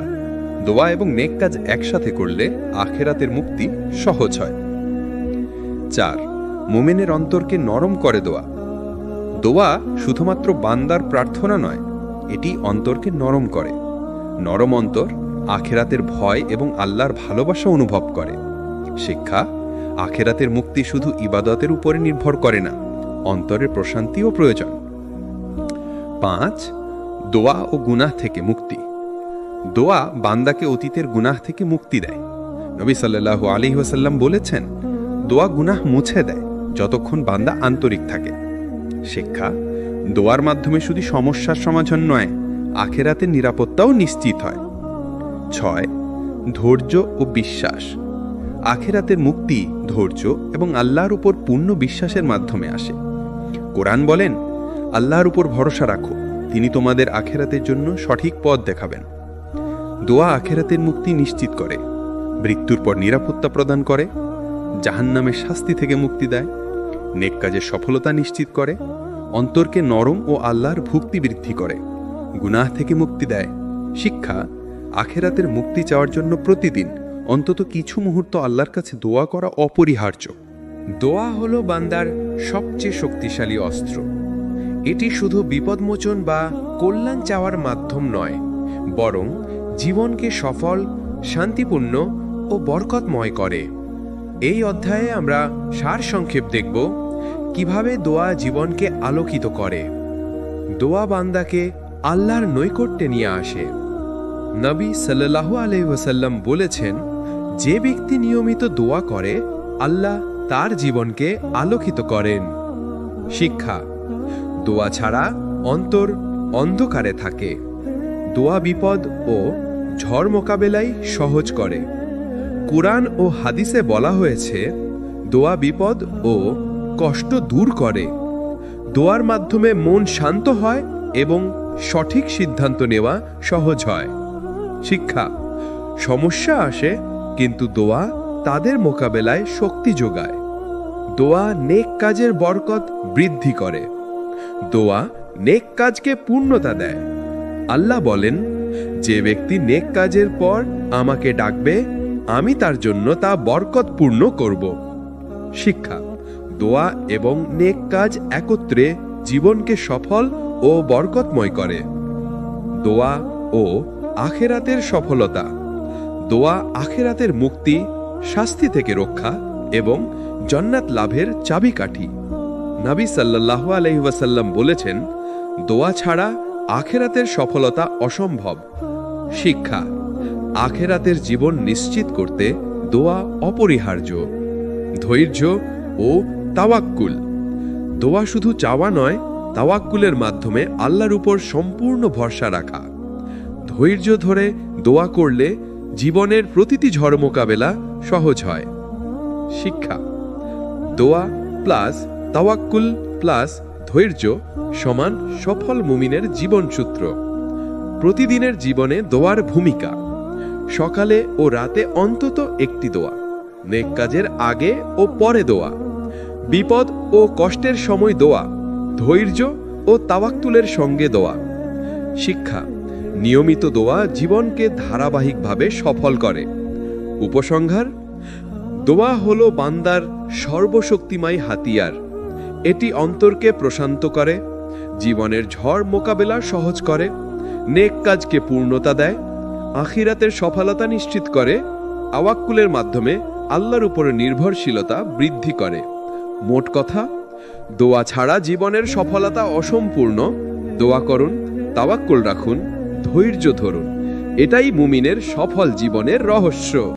Speaker 1: দোয়া এবং নেক কাজ একসাথে করলে আখেরাতের মুক্তি সহজ হয়। 4. মুমিনের অন্তরকে নরম করে দোয়া। দোয়া শুধুমাত্র বান্দার প্রার্থনা নয়, এটি অন্তরকে নরম করে। নরম অন্তর আখেরাতের ভয় এবং আল্লাহর ভালোবাসা অনুভব করে। শিক্ষা: আখেরাতের মুক্তি শুধু ইবাদতের উপরে নির্ভর করে না, অন্তরের প্রশান্তিও প্রয়োজন। 5. দোয়া ও গুনাহ থেকে মুক্তি। দোয়া বান্দাকে অতীতের গুনাহ থেকে মুক্তি দেয়। নবী সাল্লাল্লাহু আলাইহি ওয়াসাল্লাম বলেছেন, দোয়া গুনাহ মুছে দেয় যতক্ষণ বান্দা আন্তরিক থাকে। শিক্ষা: দোয়ার মাধ্যমে শুধু সমস্যার সমাধান নয়, আখেরাতের নিরাপত্তাও নিশ্চিত হয়। 6. ধৈর্য ও বিশ্বাস। আখেরাতের মুক্তি ধৈর্য এবং আল্লাহর উপর পূর্ণ বিশ্বাসের মাধ্যমে আসে। কোরআন বলেন, আল্লাহর উপর ভরসা রাখো, তিনি তোমাদের আখেরাতের জন্য সঠিক পথ দেখাবেন। দোয়া আখেরাতের মুক্তি নিশ্চিত করে, মৃত্যুর পর নিরাপত্তা প্রদান করে, জাহান্নামের শাস্তি থেকে মুক্তি দেয়, নেক কাজের সফলতা নিশ্চিত করে, অন্তরকে নরম ও আল্লাহর ভক্তি বৃদ্ধি করে, গুনাহ থেকে মুক্তি দেয়। শিক্ষা: আখেরাতের মুক্তি চাওয়ার জন্য প্রতিদিন অন্তত কিছু মুহূর্ত আল্লাহর কাছে দোয়া করা অপরিহার্য।
Speaker 3: দোয়া হলো বান্দার সবচেয়ে শক্তিশালী অস্ত্র। এটি শুধু বিপদমোচন বা কল্যাণ চাওয়ার মাধ্যম নয়, বরং জীবনকে সফল, শান্তিপূর্ণ ও বরকতময় করে। এই অধ্যায়ে আমরা সারসংক্ষেপ দেখব কিভাবে দোয়া জীবনকে আলোকিত করে। দোয়া বান্দাকে আল্লাহর নৈকট্যে নিয়ে আসে। নবী সাল্লাল্লাহু আলাইহি ওয়াসাল্লাম বলেছেন, যে ব্যক্তি নিয়মিত দোয়া করে আল্লাহ তার জীবনকে আলোকিত করেন। শিক্ষা: দোয়া ছাড়া অন্তর অন্ধকারে থাকে। দোয়া বিপদ ও ঝড় মোকাবেলাই সহজ করে। কুরআন ও হাদিসে বলা হয়েছে, দোয়া বিপদ ও কষ্ট দূর করে। দোয়ার মাধ্যমে মন শান্ত হয় এবং সঠিক সিদ্ধান্ত নেওয়া সহজ হয়। শিক্ষা: সমস্যা আসে, কিন্তু দোয়া তাদের মোকাবেলায় শক্তি যোগায়। দোয়া নেক কাজের বরকত বৃদ্ধি করে। দোয়া নেক কাজকে পূর্ণতা দেয়। আল্লাহ বলেন, যে ব্যক্তি নেক কাজের পর আমাকে ডাকবে আমি তার জন্য তা বরকতপূর্ণ করব। শিক্ষা: দোয়া এবং নেক কাজ একত্রে জীবনকে সফল ও বরকতময় করে। দোয়া ও আখেরাতের সফলতা। দোয়া আখেরাতের মুক্তি, শাস্তি থেকে রক্ষা এবং জান্নাত লাভের চাবিকাঠি। নবী সাল্লাল্লাহু আলাইহি ওয়াসাল্লাম বলেছেন, দোয়া ছাড়া আখেরাতের সফলতা অসম্ভব। শিক্ষা: আখেরাতের জীবন নিশ্চিত করতে দোয়া অপরিহার্য। ধৈর্য ও তাওয়াক্কুল। দোয়া শুধু চাওয়া নয়, তাওয়াক্কুলের মাধ্যমে আল্লাহর উপর সম্পূর্ণ ভরসা রাখা। ধৈর্য ধরে দোয়া করলে জীবনের প্রতিটি ঝড় মোকাবেলা সহজ হয়। শিক্ষা: দোয়া প্লাস তাওয়াক্কুল প্লাস ধৈর্য সমান সফল মুমিনের জীবনসূত্র। প্রতিদিনের জীবনে দোয়ার ভূমিকা। সকালে ও রাতে অন্তত একটি দোয়া। নেক কাজের আগে ও পরে দোয়া। বিপদ ও কষ্টের সময় দোয়া। ধৈর্য
Speaker 1: ও তাওয়াক্কুলের সঙ্গে দোয়া। শিক্ষা: নিয়মিত দোয়া জীবনকে ধারাবাহিকভাবে সফল করে। উপসংহার: দোয়া হলো বান্দার সর্বশক্তিময় হাতিয়ার। এটি অন্তরকে প্রশান্ত করে, জীবনের ঝড় মোকাবেলা সহজ করে, নেক কাজকে পূর্ণতা দেয়, আখিরাতের সফলতা নিশ্চিত করে, তাওয়াক্কুলের মাধ্যমে আল্লাহর উপরে নির্ভরশীলতা বৃদ্ধি করে। মোট কথা, দোয়া ছাড়া জীবনের সফলতা অসম্পূর্ণ। দোয়া করুন, তাওয়াক্কুল রাখুন, ধৈর্য ধরুন। এটাই মুমিনের সফল জীবনের রহস্য।